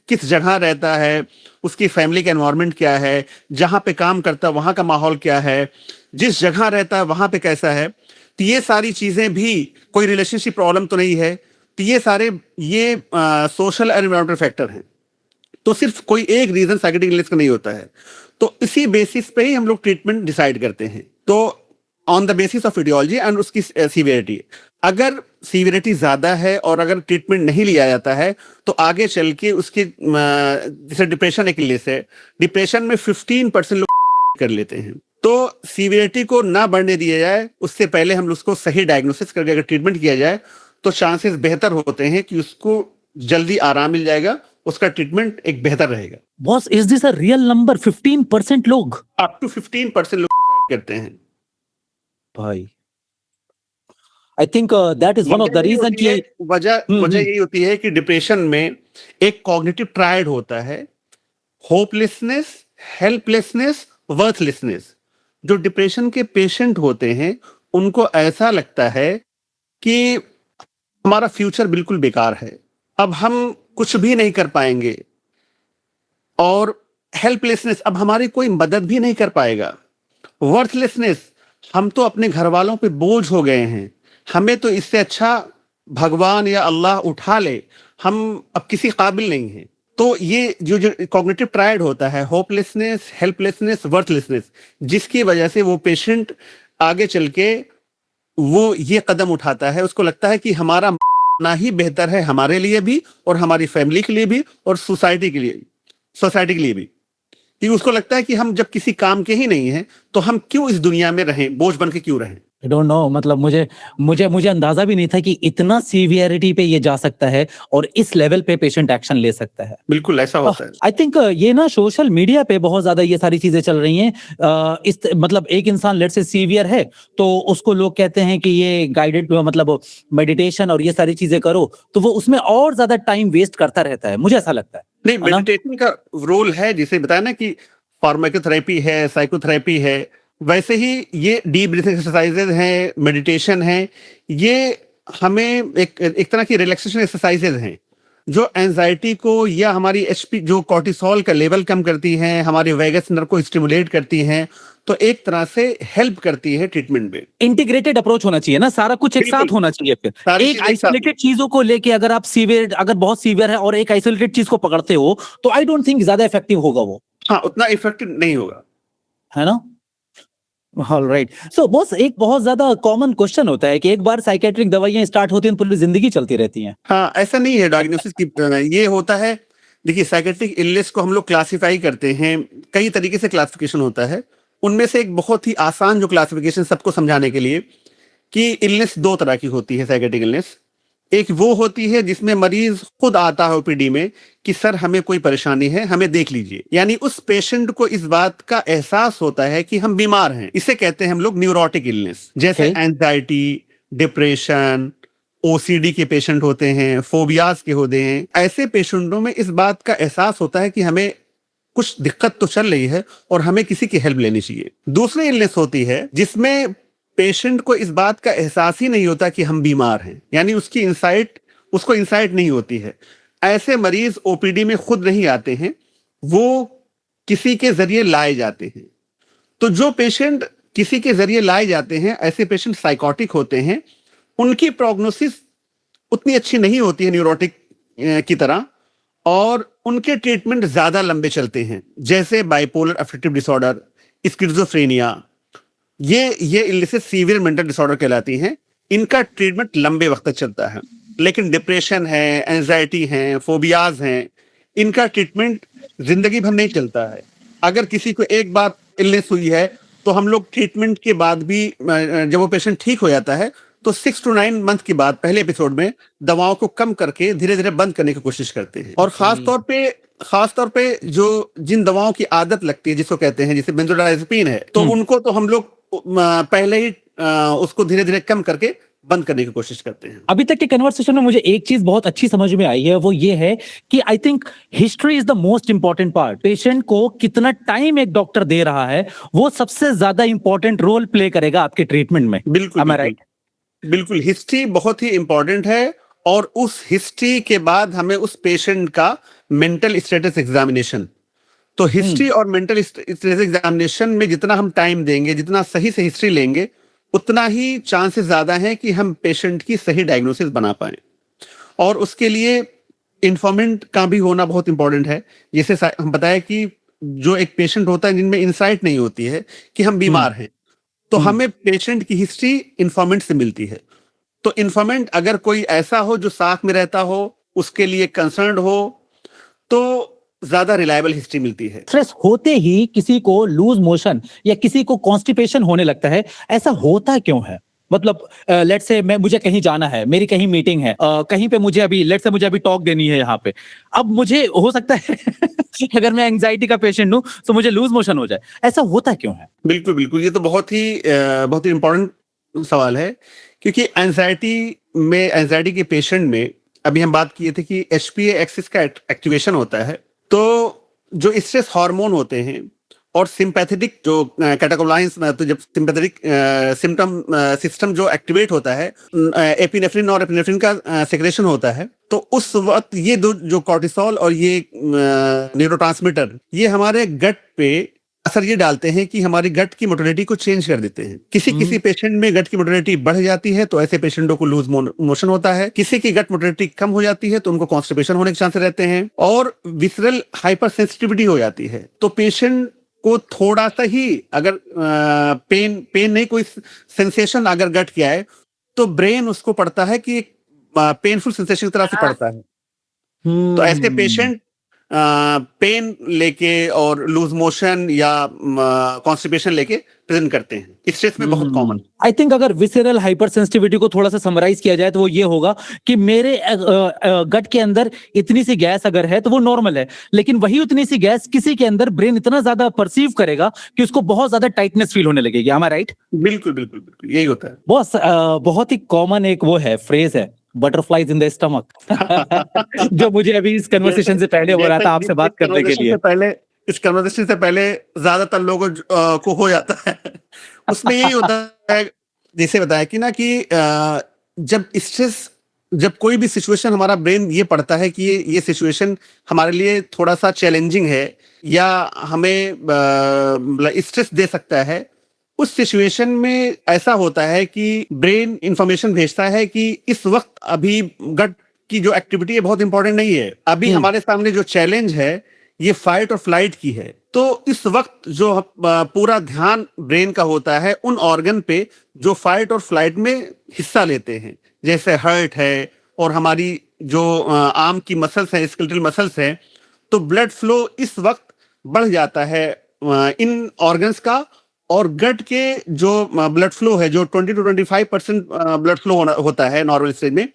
किस जगह रहता है, उसकी फैमिली का एनवायरनमेंट क्या है, जहां पे काम करता है वहां का माहौल क्या है, जिस जगह रहता है वहां पे कैसा है, तो ये सारी चीजें भी, कोई रिलेशनशिप प्रॉब्लम तो नहीं है, तो ये सारे ये सोशल एंड एनवायरमेंटल फैक्टर हैं। तो सिर्फ कोई एक रीजन साइकेट्रिक इलनेस का नहीं होता है। तो इसी बेसिस पे ही हम लोग ट्रीटमेंट डिसाइड करते हैं। तो on the basis of ideology and उसकी सीवियरिटी, अगर सीवियरिटी ज्यादा है और अगर ट्रीटमेंट नहीं लिया जाता है तो आगे चल के उसके जैसे डिप्रेशन एक इलनेस है, डिप्रेशन में 15% लोग suicide कर लेते हैं। तो सीवियरिटी को ना बढ़ने दिया जाए, उससे पहले हम उसको सही डायग्नोसिस करके अगर ट्रीटमेंट किया जाए तो चांसेस बेहतर होते हैं कि उसको जल्दी आराम मिल जाएगा, उसका ट्रीटमेंट एक बेहतर रहेगा। Boss, is this a real number? 15% लोग, अप टू 15% लोग सुसाइड करते हैं भाई। I think that is one of the reason कि वजह यही होती है कि डिप्रेशन में एक कॉग्निटिव ट्रायड होता है, होपलेसनेस, हेल्पलेसनेस, वर्थलेसनेस। जो डिप्रेशन के पेशेंट होते हैं उनको ऐसा लगता है कि हमारा फ्यूचर बिल्कुल बेकार है, अब हम कुछ भी नहीं कर पाएंगे, और हेल्पलेसनेस, अब हमारी कोई मदद भी नहीं कर पाएगा। वर्थलेसनेस, हम तो अपने घर वालों पे बोझ हो गए हैं, हमें तो इससे अच्छा भगवान या अल्लाह उठा ले, हम अब किसी काबिल नहीं हैं। तो ये जो कॉग्निटिव ट्रायड होता है, होपलेसनेस, हेल्पलेसनेस, वर्थलेसनेस, जिसकी वजह से वो पेशेंट आगे चल के वो ये कदम उठाता है, उसको लगता है कि हमारा ना ही बेहतर है हमारे लिए भी और हमारी फैमिली के लिए भी और सोसाइटी के लिए भी, कि उसको लगता है कि हम जब किसी काम के ही नहीं हैं तो हम क्यों इस दुनिया में रहें, बोझ बन के क्यों रहें। आई डोंट नो, मतलब मुझे अंदाजा भी नहीं था कि इतना सीवियरिटी पे ये जा सकता है और इस लेवल पे पेशेंट एक्शन ले सकता है। बिल्कुल ऐसा होता है। आई थिंक ये ना सोशल मीडिया पे बहुत ज्यादा ये सारी चीजें चल रही हैं। इस मतलब एक इंसान लेट से सीवियर है तो उसको लोग कहते हैं कि ये गाइडेड मतलब मेडिटेशन और ये सारी चीजें करो, तो वो उसमें और ज्यादा टाइम वेस्ट करता रहता है, मुझे ऐसा लगता है। नहीं, मेडिटेशन का रोल है, जिसे बताया ना कि फार्माकोथेरेपी है, साइकोथेरेपी है, वैसे ही ये डीप ब्रीथिंग एक्सरसाइजेज हैं, मेडिटेशन है, ये हमें एक तरह की रिलैक्सेशन एक्सरसाइजेज हैं जो एंजाइटी को या हमारी एचपी जो कॉर्टिसोल का लेवल कम करती हैं, हमारे वेगस नर्व को स्टिमुलेट करती हैं, तो एक तरह से हेल्प करती है ट्रीटमेंट में। इंटीग्रेटेड अप्रोच होना चाहिए ना, सारा कुछ एक साथ होना चाहिए। फिर एक आइसोलेटेड चीजों को लेके अगर आप अगर बहुत सीवियर है और एक आइसोलेटेड चीज को पकड़ते हो तो आई डोंट थिंक ज्यादा इफेक्टिव होगा वो। हाँ, उतना इफेक्टिव नहीं होगा, है ना। ऑलराइट, सो बॉस, एक बहुत ज्यादा कॉमन क्वेश्चन होता है कि एक बार साइकेट्रिक दवाइयां स्टार्ट होती हैं पूरी जिंदगी चलती रहती हैं। हाँ, ऐसा नहीं है डायग्नोसिस की, ये होता है। देखिए, साइकेट्रिक इलनेस को हम लोग क्लासिफाई करते हैं, कई तरीके से क्लासिफिकेशन होता है। उनमें से एक बहुत ही आसान जो क्लासिफिकेशन सबको समझाने के लिए, कि इलनेस दो तरह की होती है साइकेट्रिक इलनेस। एक वो होती है जिसमें मरीज खुद आता है ओपीडी में कि सर हमें कोई परेशानी है, हमें देख लीजिए। यानी उस पेशेंट को इस बात का एहसास होता है कि हम बीमार हैं। इसे कहते हैं हम लोग न्यूरोटिक इलनेस, जैसे Okay. एंजाइटी, डिप्रेशन, ओसीडी के पेशेंट होते हैं, फोबियाज के होते हैं। ऐसे पेशेंटों में इस बात का एहसास होता है कि हमें कुछ दिक्कत तो चल रही है और हमें किसी की हेल्प लेनी चाहिए। दूसरी इलनेस होती है जिसमें पेशेंट को इस बात का एहसास ही नहीं होता कि हम बीमार हैं, यानी उसको इंसाइट नहीं होती है। ऐसे मरीज ओपीडी में खुद नहीं आते हैं, वो किसी के जरिए लाए जाते हैं। तो जो पेशेंट किसी के जरिए लाए जाते हैं, ऐसे पेशेंट साइकोटिक होते हैं। उनकी प्रोग्नोसिस उतनी अच्छी नहीं होती है न्यूरोटिक की तरह, और उनके ट्रीटमेंट ज्यादा लंबे चलते हैं, जैसे बाइपोलर अफेक्टिव डिसऑर्डर, स्किज़ोफ्रेनिया। ये इलनेसेस सीवियर मेंटल डिसऑर्डर कहलाती हैं। इनका ट्रीटमेंट लंबे वक्त तक चलता है। लेकिन डिप्रेशन है, एंजाइटी है, फोबियाज हैं, इनका ट्रीटमेंट जिंदगी भर नहीं चलता है। अगर किसी को एक बार इलनेस हुई है तो हम लोग ट्रीटमेंट के बाद भी जब वो पेशेंट ठीक हो जाता है तो 6 to 9 मंथ के बाद पहले एपिसोड में दवाओं को कम करके धीरे धीरे बंद करने की कोशिश करते हैं। और खास तौर पे जो जिन दवाओं की आदत लगती है, जिसको कहते हैं, जैसे बेंजोडाइजेपिन है, तो उनको तो हम लोग पहले ही उसको धीरे धीरे कम करके बंद करने की कोशिश करते हैं। अभी तक के कन्वर्सेशन में मुझे एक चीज बहुत अच्छी समझ में आई है, वो ये है कि I think history is the most important part. Patient को कितना टाइम एक डॉक्टर दे रहा है, वो सबसे ज्यादा इंपॉर्टेंट रोल प्ले करेगा आपके ट्रीटमेंट में। बिल्कुल, Am I right? बिल्कुल। हिस्ट्री बहुत ही इंपॉर्टेंट है, और उस हिस्ट्री के बाद हमें उस पेशेंट का मेंटल स्टेटस एग्जामिनेशन, तो हिस्ट्री और मेंटल स्टेटस एग्जामिनेशन में जितना हम टाइम देंगे, जितना सही से हिस्ट्री लेंगे, उतना ही चांसेस ज्यादा हैं कि हम पेशेंट की सही डायग्नोसिस बना पाए। और उसके लिए इन्फॉर्मेंट का भी होना बहुत इंपॉर्टेंट है। जैसे हम बताया कि जो एक पेशेंट होता है जिनमें इंसाइट नहीं होती है कि हम बीमार हैं, तो हमें पेशेंट की हिस्ट्री इन्फॉर्मेंट से मिलती है। तो इन्फॉर्मेंट अगर कोई ऐसा हो जो साथ में रहता हो, उसके लिए कंसर्न हो, तो ज्यादा रिलायबल हिस्ट्री मिलती है। स्ट्रेस होते ही किसी को लूज मोशन या किसी को कॉन्स्टिपेशन होने लगता है, ऐसा होता क्यों है? मतलब लेट्स से मुझे कहीं जाना है, मेरी कहीं मीटिंग है, कहीं पे मुझे अभी टॉक देनी है यहाँ पे। अब मुझे हो सकता है अगर मैं एंजाइटी का पेशेंट हूँ तो मुझे लूज मोशन हो जाए, ऐसा होता क्यों है? बिल्कुल बिल्कुल, ये तो बहुत ही इम्पोर्टेंट सवाल है। क्योंकि एंजाइटी के पेशेंट में अभी हम बात किए थे कि HPA एक्सिस का एक्टिवेशन होता है। तो जो स्ट्रेस हार्मोन होते हैं और सिंपैथेटिक जो कैटेकोलाइंस, तो जब सिंपैथेटिक सिस्टम जो एक्टिवेट होता है, एपिनेफ्रिन और एपिनेफ्रिन का सेक्रेशन होता है, तो उस वक्त ये दो जो कॉर्टिसोल और ये न्यूरोट्रांसमीटर, ये हमारे गट पे असर ये डालते हैं कि हमारी गट की मोटिलिटी को चेंज कर देते हैं। किसी पेशेंट में गट की मोटिलिटी बढ़ जाती है तो ऐसे पेशेंटों को लूज मोशन होता है। किसी की गट मोटिलिटी कम हो जाती है तो उनको कॉन्स्टिपेशन होने के चांसेस रहते हैं, और विसरल हाइपर सेंसिटिविटी हो जाती है। तो पेशेंट को थोड़ा सा ही अगर पेन नहीं, कोई सेंसेशन अगर गट किया है, तो ब्रेन उसको पढ़ता है कि पेनफुल सेंसेशन की तरह से पढ़ता है। तो ऐसे पेशेंट पेन लेके और लूज मोशन या कॉन्स्टिपेशन लेके प्रेजेंट करते हैं। स्ट्रेस में बहुत कॉमन। आई थिंक अगर विसरल हाइपर सेंसिटिविटी को थोड़ा सा समराइज किया जाए तो वो ये होगा कि मेरे गट के अंदर इतनी सी गैस अगर है तो वो नॉर्मल है, लेकिन वही उतनी सी गैस किसी के अंदर ब्रेन इतना ज्यादा परसीव करेगा कि उसको बहुत ज्यादा टाइटनेस फील होने लगेगी। am I right? बिल्कुल बिल्कुल बिल्कुल, यही होता है। बहुत ही कॉमन एक वो है, फ्रेज है, बटरफ्लाईज इन द स्टमक जो मुझे अभी इस कन्वर्सेशन से पहले हो रहा था आपसे बात करने के लिए। इस कन्वर्सेशन से पहले ज्यादातर लोगों को हो जाता है। उसमें यही होता है, जैसे बताया कि जब कोई भी सिचुएशन, हमारा ब्रेन ये पढ़ता है कि ये सिचुएशन हमारे लिए थोड़ा सा चैलेंजिंग है या हमें स्ट्रेस दे सकता है, उस सिचुएशन में ऐसा होता है कि ब्रेन इंफॉर्मेशन भेजता है कि इस वक्त अभी गट की जो एक्टिविटी है बहुत इंपॉर्टेंट नहीं है। अभी हमारे सामने जो चैलेंज है ये फाइट और फ्लाइट की है। तो इस वक्त जो पूरा ध्यान ब्रेन का होता है उन ऑर्गन पे जो फाइट और फ्लाइट में हिस्सा लेते हैं, जैसे हार्ट है और हमारी जो आर्म की मसल्स हैं, स्केलेटल मसल्स हैं। तो ब्लड फ्लो इस वक्त बढ़ जाता है इन ऑर्गन्स का, और गट के जो ब्लड फ्लो है, जो 20 to 25% ब्लड फ्लो होता है नॉर्मल स्टेज में,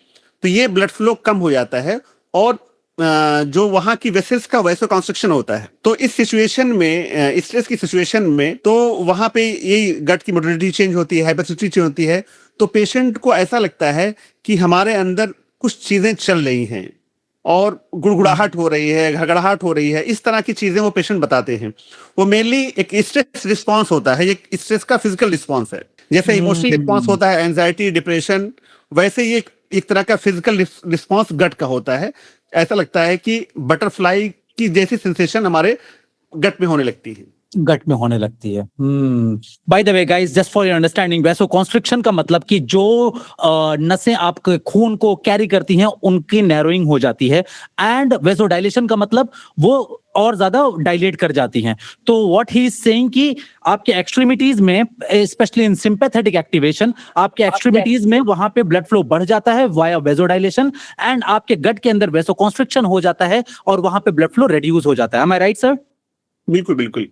तो ये ब्लड फ्लो कम हो जाता है और जो वहां की वेसल्स का वैसो कंस्ट्रक्शन होता है। तो इस सिचुएशन में, स्ट्रेस की सिचुएशन में, तो वहां पे यही गट की मोटिलिटी चेंज होती है, हाइपरसेंसिटिविटी चेंज होती है। तो पेशेंट को ऐसा लगता है कि हमारे अंदर कुछ चीजें चल रही हैं और गुड़गुड़ाहट हो रही है, घड़घड़ाहट हो रही है, इस तरह की चीजें वो पेशेंट बताते हैं। वो मेनली एक स्ट्रेस रिस्पॉन्स होता है, ये स्ट्रेस का फिजिकल रिस्पॉन्स है। जैसे इमोशनल रिस्पॉन्स होता है, एंजाइटी, डिप्रेशन, वैसे ही एक तरह का फिजिकल रिस्पॉन्स गट का होता है। ऐसा लगता है कि बटरफ्लाई की जैसी सेंसेशन हमारे गट में होने लगती है। गट में होने लगती है। By the way guys, just for your understanding, vaso constriction का मतलब कि जो नसें आपके खून को कैरी करती हैं उनकी नैरोइंग हो जाती है, एंड वैसो डायलेशन का मतलब वो और ज्यादा डायलेट कर जाती हैं। तो व्हाट ही इज सेइंग कि आपके एक्सट्रीमिटीज में, स्पेशली इन सिंपैथेटिक एक्टिवेशन, आपके एक्सट्रीमिटीज में वहां पे ब्लड फ्लो बढ़ जाता है वाया वेसोडाइलेशन, एंड आपके गट के अंदर वैसो कॉन्स्ट्रिक्शन हो जाता है और वहां पे ब्लड फ्लो रिड्यूस हो जाता है। एम आई राइट सर? बिल्कुल बिल्कुल।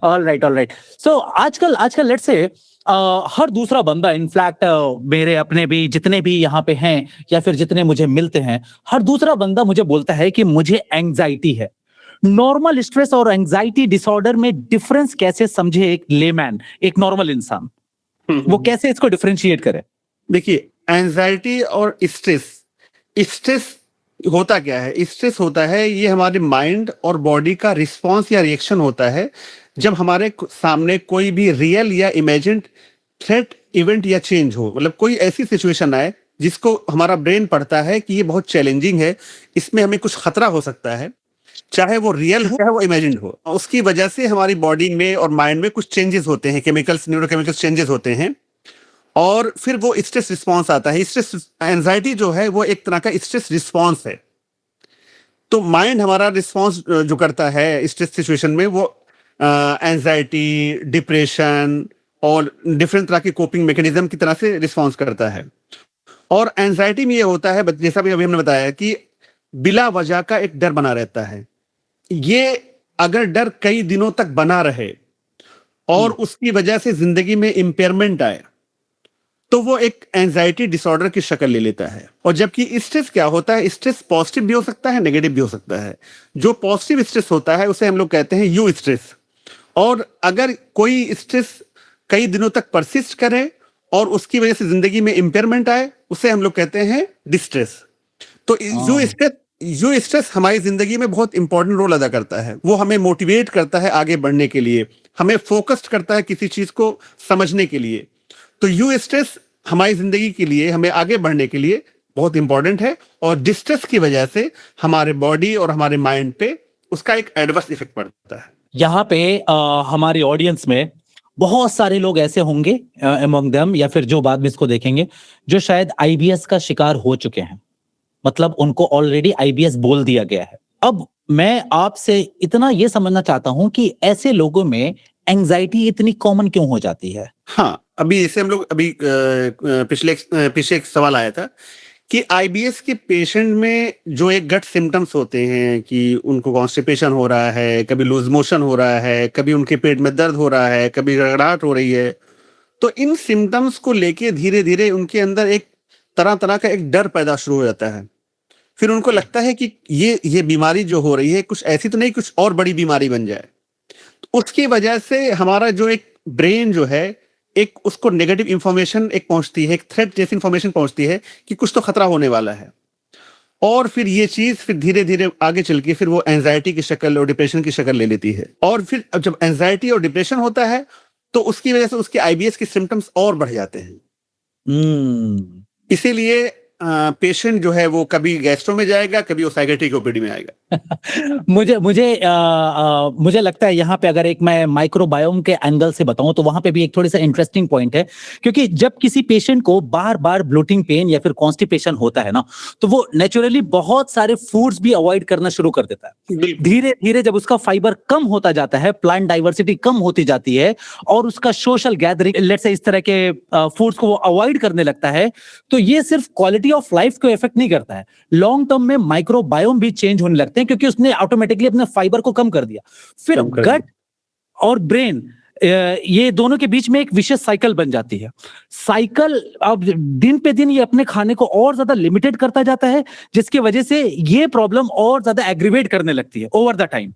All right. सो आजकल लेट्स से हर दूसरा बंदा, इनफैक्ट मेरे अपने भी जितने भी यहाँ पे हैं या फिर जितने मुझे मिलते हैं, हर दूसरा बंदा मुझे बोलता है कि मुझे एंजाइटी है। नॉर्मल स्ट्रेस और एंजाइटी डिसऑर्डर में डिफरेंस कैसे समझे एक लेमैन, एक नॉर्मल इंसान, वो कैसे इसको डिफरेंशिएट करे? देखिए, एंजाइटी और स्ट्रेस होता क्या है? स्ट्रेस होता है, ये हमारे माइंड और बॉडी का रिस्पॉन्स या रिएक्शन होता है जब हमारे सामने कोई भी रियल या इमेजिन्ड थ्रेट, इवेंट या चेंज हो। मतलब कोई ऐसी सिचुएशन आए जिसको हमारा ब्रेन पढ़ता है कि ये बहुत चैलेंजिंग है, इसमें हमें कुछ खतरा हो सकता है, चाहे वो रियल हो चाहे वो इमेजिन्ड हो। उसकी वजह से हमारी बॉडी में और माइंड में कुछ चेंजेस होते हैं, केमिकल्स, न्यूरोकेमिकल्स चेंजेस होते हैं, और फिर वो स्ट्रेस रिस्पॉन्स आता है। स्ट्रेस, एंजाइटी जो है वो एक तरह का स्ट्रेस रिस्पॉन्स है। तो माइंड हमारा रिस्पॉन्स जो करता है स्ट्रेस सिचुएशन में, वो एंजाइटी, डिप्रेशन और डिफरेंट तरह की कोपिंग मैकेनिज्म की तरह से रिस्पॉन्स करता है। और एंजाइटी में ये होता है, जैसा भी अभी हमने बताया, कि बिला वजह का एक डर बना रहता है। ये अगर डर कई दिनों तक बना रहे और उसकी वजह से जिंदगी में इम्पेयरमेंट आए, तो वो एक एंजाइटी डिसऑर्डर की शक्ल ले लेता है। और जबकि स्ट्रेस क्या होता है? स्ट्रेस पॉजिटिव भी हो सकता है, नेगेटिव भी हो सकता है। जो पॉजिटिव स्ट्रेस होता है उसे हम लोग कहते हैं यू स्ट्रेस, और अगर कोई स्ट्रेस कई दिनों तक परसिस्ट करे और उसकी वजह से जिंदगी में इम्पेयरमेंट आए, उसे हम लोग कहते हैं डिस्ट्रेस। तो यू स्ट्रेस हमारी जिंदगी में बहुत इंपॉर्टेंट रोल अदा करता है। वो हमें मोटिवेट करता है आगे बढ़ने के लिए, हमें फोकस्ड करता है किसी चीज को समझने के लिए। तो यू स्ट्रेस हमारी जिंदगी के लिए, हमें आगे बढ़ने के लिए बहुत इंपॉर्टेंट है, और डिस्ट्रेस की वजह से हमारे बॉडी और हमारे माइंड पे उसका एक एडवर्स इफेक्ट पड़ता है। यहाँ पे हमारी ऑडियंस में बहुत सारे लोग ऐसे होंगे अमंग देम, या फिर जो बाद में इसको देखेंगे, जो शायद आईबीएस का शिकार हो चुके हैं। मतलब उनको ऑलरेडी आईबीएस बोल दिया गया है। अब मैं आपसे इतना ये समझना चाहता हूं कि ऐसे लोगों में एंजाइटी इतनी कॉमन क्यों हो जाती है? हाँ, अभी जैसे हम लोग अभी पिछले एक सवाल आया था कि आईबीएस के पेशेंट में जो एक गट सिम्टम्स होते हैं कि उनको कॉन्स्टिपेशन हो रहा है, कभी लूज मोशन हो रहा है, कभी उनके पेट में दर्द हो रहा है, कभी गड़गड़ाहट हो रही है। तो इन सिम्टम्स को लेके धीरे धीरे उनके अंदर एक तरह तरह का एक डर पैदा शुरू हो जाता है। फिर उनको लगता है कि ये बीमारी जो हो रही है कुछ ऐसी तो नहीं, कुछ और बड़ी बीमारी बन जाए। तो उसकी वजह से हमारा जो एक ब्रेन जो है, एक उसको नेगेटिव इंफॉर्मेशन एक पहुंचती है, एक थ्रेट जैसी इंफॉर्मेशन पहुंचती है कि कुछ तो खतरा होने वाला है। और फिर ये चीज फिर धीरे धीरे आगे चल के फिर वो एंजाइटी की शक्ल और डिप्रेशन की शक्ल ले लेती है। और फिर अब जब एंजाइटी और डिप्रेशन होता है तो उसकी वजह से उसके आईबीएस के सिम्टम्स और बढ़ जाते हैं। इसीलिए पेशेंट जो है वो कभी गैस्ट्रो में जाएगा, कभी वो साइकियाट्रिक ओपीडी में आएगा। मुझे लगता है यहाँ पे अगर एक मैं माइक्रोबायोम के एंगल से बताऊं तो वहां पे भी एक थोड़ी सा इंटरेस्टिंग पॉइंट है, क्योंकि जब किसी पेशेंट को बार बार ब्लोटिंग पेन या फिर कॉन्स्टिपेशन होता है ना, तो वो नेचुरली बहुत सारे फूड्स भी अवॉइड करना शुरू कर देता है। धीरे धीरे जब उसका फाइबर कम होता जाता है, प्लांट डाइवर्सिटी कम होती जाती है और उसका सोशल गैदरिंग, लेट्स से इस तरह के फूड्स को वो अवॉइड करने लगता है, तो ये सिर्फ क्वालिटी ऑफ लाइफ को इफेक्ट नहीं करता है, लॉन्ग टर्म में माइक्रोबायोम भी चेंज होने लगते हैं, क्योंकि उसने ऑटोमेटिकली अपने फाइबर को कम कर दिया। फिर गट और ब्रेन ये दोनों के बीच में एक विशेष साइकिल बन जाती है। साइकिल अब दिन पे दिन ये अपने खाने को और ज्यादा लिमिटेड करता जाता है, जिसकी वजह से ये प्रॉब्लम और ज्यादा एग्रीवेट करने लगती है ओवर द टाइम।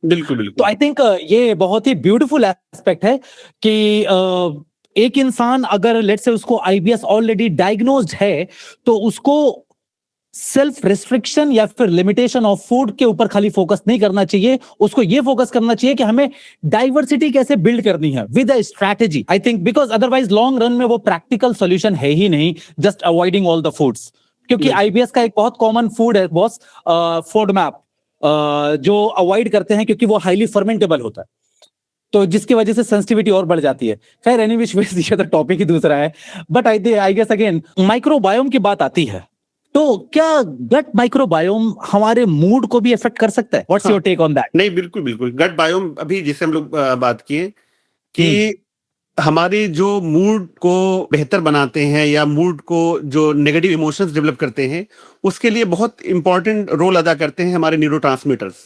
बिल्कुल तो बिल्कुल। आई थिंक ये बहुत ही ब्यूटीफुल एस्पेक्ट है कि एक इंसान अगर लेट्स से उसको आईबीएस ऑलरेडी डायग्नोज्ड है, तो उसको सेल्फ रिस्ट्रिक्शन या फिर लिमिटेशन ऑफ फूड के ऊपर खाली फोकस नहीं करना चाहिए, उसको ये फोकस करना चाहिए कि हमें डाइवर्सिटी कैसे बिल्ड करनी है with a strategy. I think because otherwise long run में वो प्रैक्टिकल सॉल्यूशन है ही नहीं, just avoiding all the foods. क्योंकि आईबीएस का एक बहुत कॉमन फूड है बॉस, फूड मैप, जो अवॉइड करते हैं क्योंकि वो हाईली फर्मेंटेबल होता है, तो जिसकी वजह से सेंसिटिविटी और बढ़ जाती है। खैर एनी विच वेज ये तो टॉपिक ही दूसरा है, but I guess again microbiome की बात आती है, तो क्या गट माइक्रोबायोम हमारे मूड को भी अफेक्ट कर सकता है? What's your take on that? नहीं, बिल्कुल बिल्कुल। गट बायोम अभी जिसे हम लोग बात किए कि हमारे जो मूड को बेहतर बनाते हैं या मूड को जो नेगेटिव इमोशंस डेवलप करते हैं, उसके लिए बहुत इंपॉर्टेंट रोल अदा करते हैं हमारे न्यूरोट्रांसमीटर्स।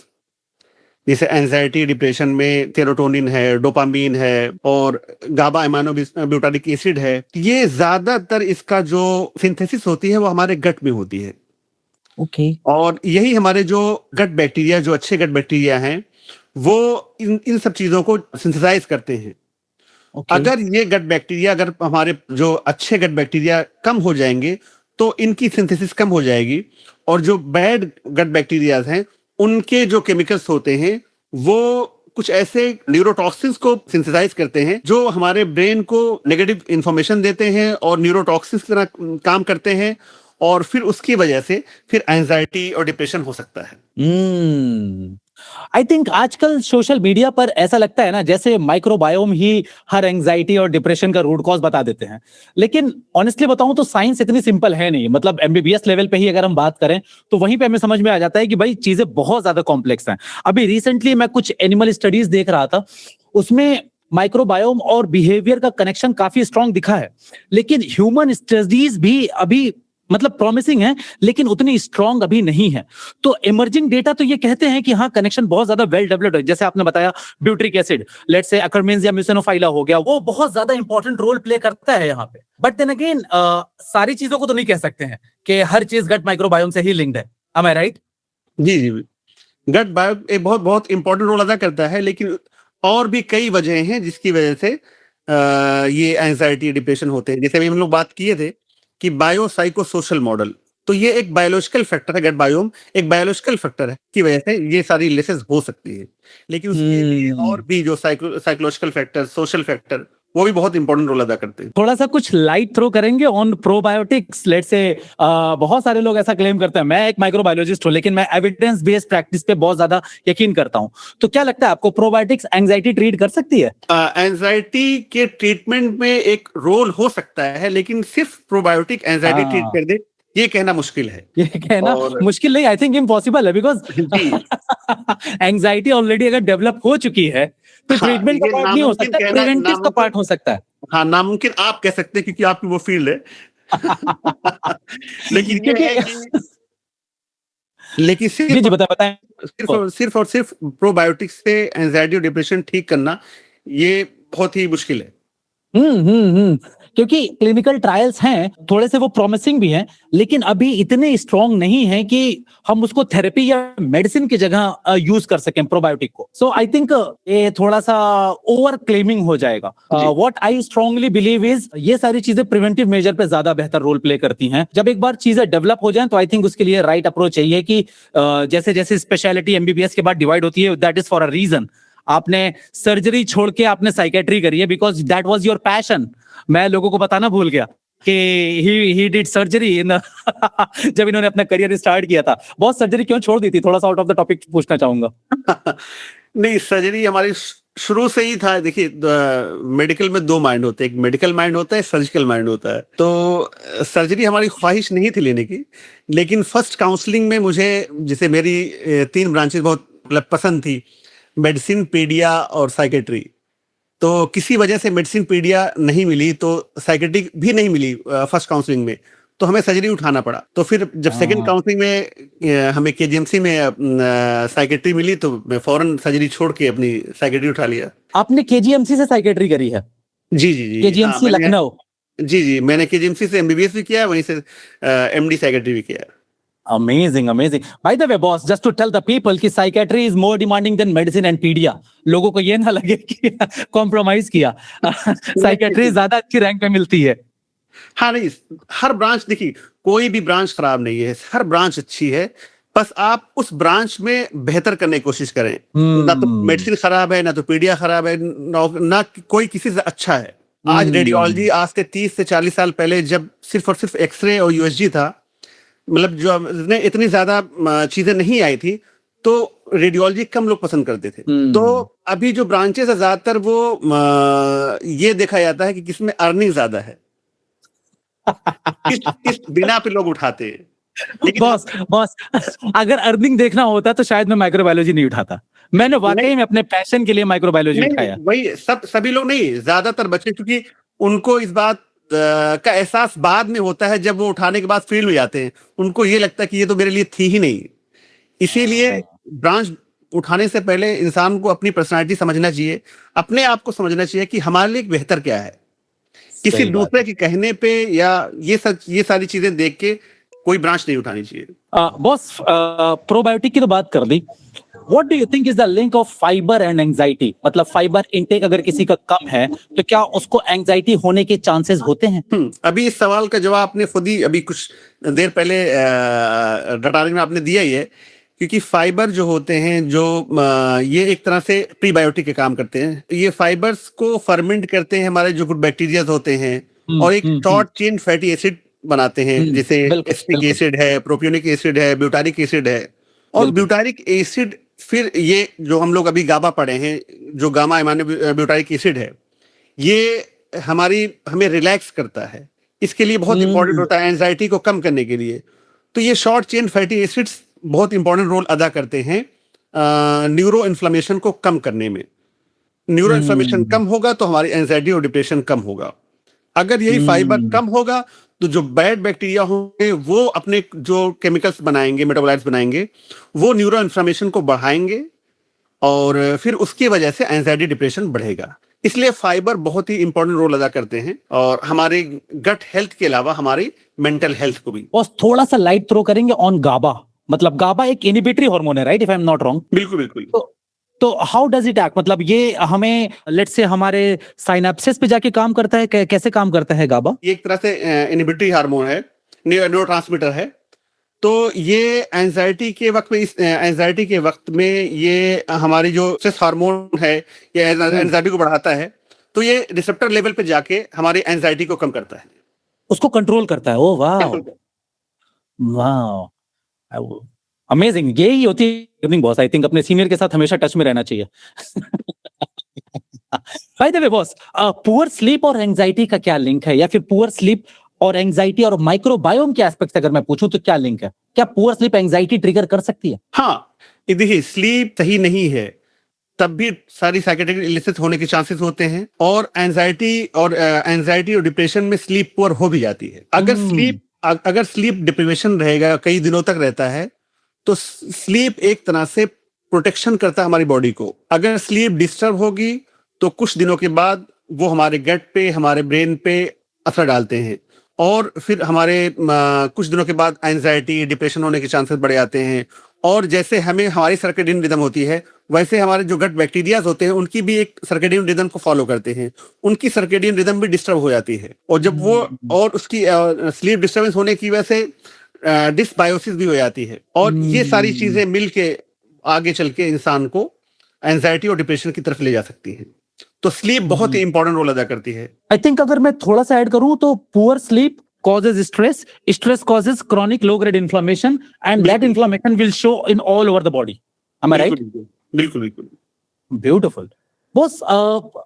जैसे एंजाइटी डिप्रेशन में सेरोटोनिन है, डोपामीन है और गाबा अमाइनो ब्यूटारिक एसिड है। ये ज्यादातर इसका जो सिंथेसिस होती है वो हमारे गट में होती है। ओके। और यही हमारे जो गट बैक्टीरिया, जो अच्छे गट बैक्टीरिया हैं, वो इन सब चीजों को सिंथेसाइज करते हैं। अगर ये गट बैक्टीरिया, अगर हमारे जो अच्छे गट बैक्टीरिया कम हो जाएंगे तो इनकी सिंथेसिस कम हो जाएगी, और जो बैड गट बैक्टीरियाज हैं उनके जो केमिकल्स होते हैं वो कुछ ऐसे न्यूरोटॉक्सिन्स को सिंथेसाइज करते हैं जो हमारे ब्रेन को नेगेटिव इंफॉर्मेशन देते हैं और न्यूरोटॉक्सिन्स की तरह काम करते हैं, और फिर उसकी वजह से फिर एंजाइटी और डिप्रेशन हो सकता है। आई थिंक आजकल सोशल मीडिया पर ऐसा लगता है ना जैसे माइक्रोबायोम ही हर एंजाइटी और डिप्रेशन का रूट कॉज बता देते हैं, लेकिन ऑनेस्टली बताऊं तो साइंस इतनी सिंपल है नहीं। मतलब एमबीबीएस लेवल पे ही अगर हम बात करें तो वहीं पे हमें समझ में आ जाता है कि भाई चीजें बहुत ज्यादा कॉम्प्लेक्स हैं। अभी रिसेंटली मैं कुछ एनिमल स्टडीज देख रहा था, उसमें माइक्रोबायोम और बिहेवियर का कनेक्शन काफी स्ट्रांग दिखा है, लेकिन ह्यूमन स्टडीज भी अभी मतलब प्रॉमिसिंग है, लेकिन उतनी स्ट्रांग अभी नहीं है। तो इमर्जिंग डेटा तो ये कहते हैं कि हाँ कनेक्शन बहुत ज्यादा वेल डेवलप्ड है। जैसे आपने बताया ब्यूटरिक एसिड, लेट्स से अकरमेंस या म्यूसिनोफाइला हो गया, वो बहुत ज्यादा इंपॉर्टेंट रोल प्ले करता है यहाँ पे। बट देन अगेन सारी चीजों को तो नहीं कह सकते हैं कि हर चीज गट माइक्रोबायोम से ही लिंक्ड है। एम आई राइट? जी जी, गट बायो एक बहुत बहुत इंपॉर्टेंट रोल अदा करता है, लेकिन और भी कई वजह हैं जिसकी वजह से ये एंजाइटी डिप्रेशन होते हैं। जैसे अभी हम लोग बात किए थे कि बायो साइको सोशल मॉडल, तो ये एक बायोलॉजिकल फैक्टर है। गट बायोम एक बायोलॉजिकल फैक्टर है की वजह से ये सारी इलनेसेस हो सकती है, लेकिन उसके लिए और भी जो साइकोलॉजिकल फैक्टर, सोशल फैक्टर, वो भी बहुत इंपॉर्टेंट रोल अदा करते हैं। थोड़ा सा कुछ लाइट थ्रो करेंगे ऑन प्रोबायोटिक्स। लेट्स से बहुत सारे लोग ऐसा क्लेम करते हैं, मैं एक माइक्रोबायोलॉजिस्ट हूं लेकिन मैं एविडेंस बेस्ड प्रैक्टिस पे बहुत ज्यादा यकीन करता हूं, तो क्या लगता है आपको प्रोबायोटिक्स एंजाइटी ट्रीट कर सकती है? एंजाइटी के ट्रीटमेंट में एक रोल हो सकता है, लेकिन सिर्फ प्रोबायोटिक एंजाइटी ट्रीट कर दे ये कहना मुश्किल है। ये कहना मुश्किल नहीं, आई थिंक इम्पॉसिबल है, बिकॉज एंजाइटी ऑलरेडी अगर डेवलप हो चुकी है तो ट्रीटमेंट का पार्ट नहीं हो सकता, प्रिवेंटिव का पार्ट हो सकता है। हाँ, नामुमकिन आप कह सकते हैं क्योंकि आपकी वो फील्ड है। लेकिन ये है कि लेकिन जी बताएं। सिर्फ और सिर्फ प्रोबायोटिक्स से एंजाइटी और डिप्रेशन ठीक करना ये बहुत ही मुश्किल है। क्योंकि क्लिनिकल ट्रायल्स हैं, थोड़े से वो प्रॉमिसिंग भी हैं, लेकिन अभी इतने स्ट्रांग नहीं है कि हम उसको थेरेपी या मेडिसिन की जगह यूज कर सकें प्रोबायोटिक को। सो आई थिंक ये थोड़ा सा ओवर क्लेमिंग हो जाएगा। What I strongly believe is ये सारी चीजें प्रिवेंटिव मेजर पे ज्यादा बेहतर रोल प्ले करती हैं। जब एक बार चीजें डेवलप हो जाएं तो आई थिंक उसके लिए राइट अप्रोच चाहिए कि जैसे जैसे स्पेशलिटी एमबीबीएस के बाद डिवाइड होती है, that is for a reason. आपने सर्जरी छोड़ के आपने साइकेट्री करी है because that was your passion. मैं लोगों को बताना भूल गया कि ही डिड सर्जरी इन जब इन्होंने अपना करियर स्टार्ट किया था। बहुत सर्जरी क्यों छोड़ दी थी? थोड़ा सा आउट ऑफ द टॉपिक पूछना चाहूंगा। नहीं, सर्जरी हमारी शुरू से ही था। देखिए, मेडिकल में दो माइंड होते हैं, एक मेडिकल माइंड होता है, सर्जिकल माइंड होता है। तो सर्जरी हमारी ख्वाहिश नहीं थी लेने की, लेकिन फर्स्ट काउंसलिंग में मुझे, जैसे मेरी 3 ब्रांचेस बहुत मतलब पसंद थी, मेडिसिन, पीडिया और साइकेट्री। तो किसी वजह से मेडिसिन, पीडिया नहीं मिली तो साइकेट्री भी नहीं मिली फर्स्ट काउंसलिंग में। तो हमें सर्जरी उठाना पड़ा। तो फिर जब सेकंड काउंसलिंग में हमें केजीएमसी में साइकेट्री मिली तो मैं फौरन सर्जरी छोड़ के अपनी साइकेट्री उठा लिया। आपने केजीएमसी से साइकेट्री करी है? जी जी जी। केजीएमसी लखनऊ? जी जी, मैंने केजीएमसी से एमबीबीएस भी किया, वहीं से एमडी साइकेट्री भी किया। Amazing, amazing. By the way, boss, just to tell the people कि psychiatry is more demanding than medicine and pedia. लोगों को ये ना लगे कि कॉम्प्रोमाइज किया। साइकियाट्री ज्यादा अच्छी रैंक पे मिलती है। हाँ नहीं, हर ब्रांच देखिए, कोई भी ब्रांच खराब नहीं है, हर ब्रांच अच्छी है, बस आप उस ब्रांच में बेहतर करने की कोशिश करें। ना तो मेडिसिन खराब है, ना तो पीडिया खराब है, ना कोई किसी से अच्छा है। आज रेडियोलॉजी आज से 30 से 40 साल पहले जब सिर्फ और सिर्फ एक्सरे और यूएसजी था, मतलब जो इतनी ज्यादा चीजें नहीं आई थी, तो रेडियोलॉजी कम लोग पसंद करते थे। तो अभी जो ब्रांचेस है ज्यादातर वो ये देखा जाता है कि किसमें अर्निंग ज्यादा है, किस बिना पे लोग उठाते हैं। बॉस अगर अर्निंग देखना होता तो शायद मैं माइक्रोबायोलॉजी नहीं उठाता। मैंने वाकई में अपने पैशन के लिए माइक्रोबायोलॉजी उठाया। वही सभी लोग नहीं, ज्यादातर बच्चे, क्योंकि उनको इस बात का एहसास बाद में होता है जब वो उठाने के बाद फील्ड में जाते हैं, उनको ये लगता है कि ये तो मेरे लिए थी ही नहीं। इसीलिए ब्रांच उठाने से पहले इंसान को अपनी पर्सनालिटी समझना चाहिए, अपने आप को समझना चाहिए कि हमारे लिए बेहतर क्या है। किसी दूसरे के कहने पे या ये सारी चीजें देख के कोई ब्रांच नहीं उठानी चाहिए। बॉस, प्रोबायोटिक की तो बात कर दी। What do you think is the link of fiber and anxiety? मतलब फाइबर इंटेक अगर किसी का कम है तो क्या उसको एंजाइटी होने के चांसेस होते हैं? अभी इस सवाल का जवाब आपने खुद ही अभी कुछ देर पहले डटारिंग में आपने दिया ही है, क्योंकि फाइबर जो होते हैं, जो ये एक तरह से प्रीबायोटिक के काम करते हैं। ये फाइबर्स को फर्मेंट करते हैं हमारे जो गुड बैक्टीरिया होते हैं, और एक शॉर्ट चेन फैटी एसिड बनाते हैं, जैसे एस्टिक एसिड है, प्रोपियोनिक एसिड है, ब्यूटारिक एसिड है। और ब्यूटारिक एसिड फिर ये जो हम लोग अभी गाबा पढ़े हैं, जो गामा एमाइनो ब्यूटारिक एसिड है, ये हमें रिलैक्स करता है। इसके लिए बहुत इंपॉर्टेंट होता है एंजाइटी को कम करने के लिए। तो ये शॉर्ट चेन फैटी एसिड्स बहुत इंपॉर्टेंट रोल अदा करते हैं न्यूरो इन्फ्लेमेशन को कम करने में। न्यूरो इन्फ्लेमेशन कम होगा तो हमारी एंजाइटी और डिप्रेशन कम होगा। अगर यही फाइबर कम होगा तो जो बैड बैक्टीरिया होंगे वो अपने जो केमिकल्स बनाएंगे, मेटाबोलाइट्स बनाएंगे, वो न्यूरो इन्फ्लेमेशन को बढ़ाएंगे और फिर उसकी वजह से एंजाइटी डिप्रेशन बढ़ेगा। इसलिए फाइबर बहुत ही इंपॉर्टेंट रोल अदा करते हैं, और हमारे गट हेल्थ के अलावा हमारी मेंटल हेल्थ को भी। बॉस, थोड़ा सा लाइट थ्रो करेंगे ऑन गाबा। मतलब गाबा एक इनहिबिटरी हार्मोन है, right? If I am not wrong. बिल्कुल बिल्कुल। तो हाउ डज इट एक्ट? मतलब ये हमें लेट्स से हमारे साइनेप्सिस पे जाके काम करता है, कैसे काम करता है गाबा? ये एक तरह से इनहिबिटरी हार्मोन है, न्यूरोट्रांसमीटर है। तो ये एंजाइटी के वक्त में ये हमारी जो स्ट्रेस हार्मोन है, ये एंजाइटी को बढ़ाता है। तो ये रिसेप्टर लेवल पे जाके हमारी एंजाइटी को कम करता है, उसको कंट्रोल करता है। ओह वाह, वाह, अमेजिंग। यही होती है बॉस। आई थिंक अपने सीनियर के साथ हमेशा टच में रहना चाहिए। By the way boss, poor sleep और एंजाइटी का क्या लिंक है? या फिर पुअर स्लीप और एंजाइटी और माइक्रोबायोम के एस्पेक्ट से अगर मैं पूछूं तो क्या लिंक है? क्या पुअर स्लीप एंजाइटी ट्रिगर कर सकती है? हाँ, देखिए, स्लीप सही नहीं है तब भी सारी साइकेट्रिक इलनेसेस होने के चांसेस होते हैं, और एंजाइटी और डिप्रेशन में स्लीप पुअर हो भी जाती है। अगर स्लीप डिप्रिवेशन रहेगा, कई दिनों तक रहता है, तो स्लीप एक तरह से प्रोटेक्शन करता है हमारी बॉडी को। अगर स्लीप डिस्टर्ब होगी तो कुछ दिनों के बाद वो हमारे गट पे, हमारे ब्रेन पे असर डालते हैं, और फिर हमारे कुछ दिनों के बाद एंजाइटी, डिप्रेशन होने के चांसेस बढ़ जाते हैं। और जैसे हमारी सर्केडियन रिदम होती है, वैसे हमारे जो गट बैक्टीरियाज होते हैं उनकी भी एक सर्केडियन रिदम को फॉलो करते हैं, उनकी सर्केडियन रिदम भी डिस्टर्ब हो जाती है। और जब वो और उसकी स्लीप डिस्टर्बेंस होने की वजह से डिसबायोसिस भी हो जाती है, और ये सारी चीजें मिलके आगे चल के इंसान को एंजाइटी और डिप्रेशन की तरफ ले जा सकती है। तो स्लीप बहुत ही इंपॉर्टेंट रोल अदा करती है। आई थिंक अगर मैं थोड़ा सा ऐड करूं तो poor sleep causes stress causes chronic low grade inflammation, and that inflammation will show in all over the body. Am I right? बिल्कुल बिल्कुल। ब्यूटीफुल। बॉस,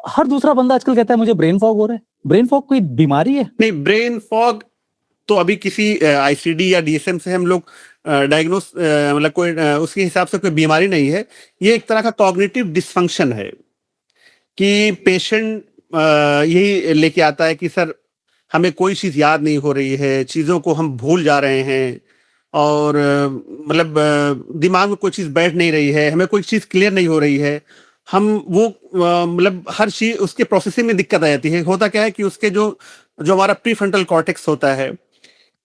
हर दूसरा बंदा आजकल कहता है मुझे ब्रेन फॉग हो रहा है। ब्रेन फॉग कोई बीमारी है? नहीं, ब्रेन फॉग तो अभी किसी आईसीडी या डीएसएम से हम लोग डायग्नोस मतलब कोई उसके हिसाब से कोई बीमारी नहीं है। ये एक तरह का कॉग्निटिव डिसफंक्शन है कि पेशेंट यही लेके आता है कि सर हमें कोई चीज याद नहीं हो रही है, चीजों को हम भूल जा रहे हैं, और दिमाग में कोई चीज बैठ नहीं रही है, हमें कोई चीज क्लियर नहीं हो रही है, हम वो हर चीज उसके प्रोसेसिंग में दिक्कत आ जाती है। होता क्या है कि उसके जो जो हमारा प्रीफ्रंटल कॉर्टेक्स होता है,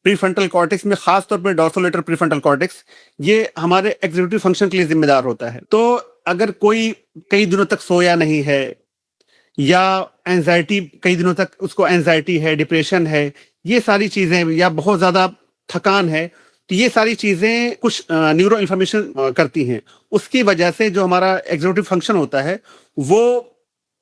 प्रीफ्रंटल कॉर्टेक्स में खास तौर पर डॉर्सोलेटर प्रीफ्रंटल कॉर्टेक्स, ये हमारे एग्जीक्यूटिव फंक्शन के लिए जिम्मेदार होता है। तो अगर कोई कई दिनों तक सोया नहीं है, या एंजाइटी, कई दिनों तक उसको एंजाइटी है, डिप्रेशन है, ये सारी चीजें, या बहुत ज्यादा थकान है, तो ये सारी चीजें कुछ न्यूरो इन्फॉर्मेशन करती हैं। उसकी वजह से जो हमारा एग्जीक्यूटिव फंक्शन होता है वो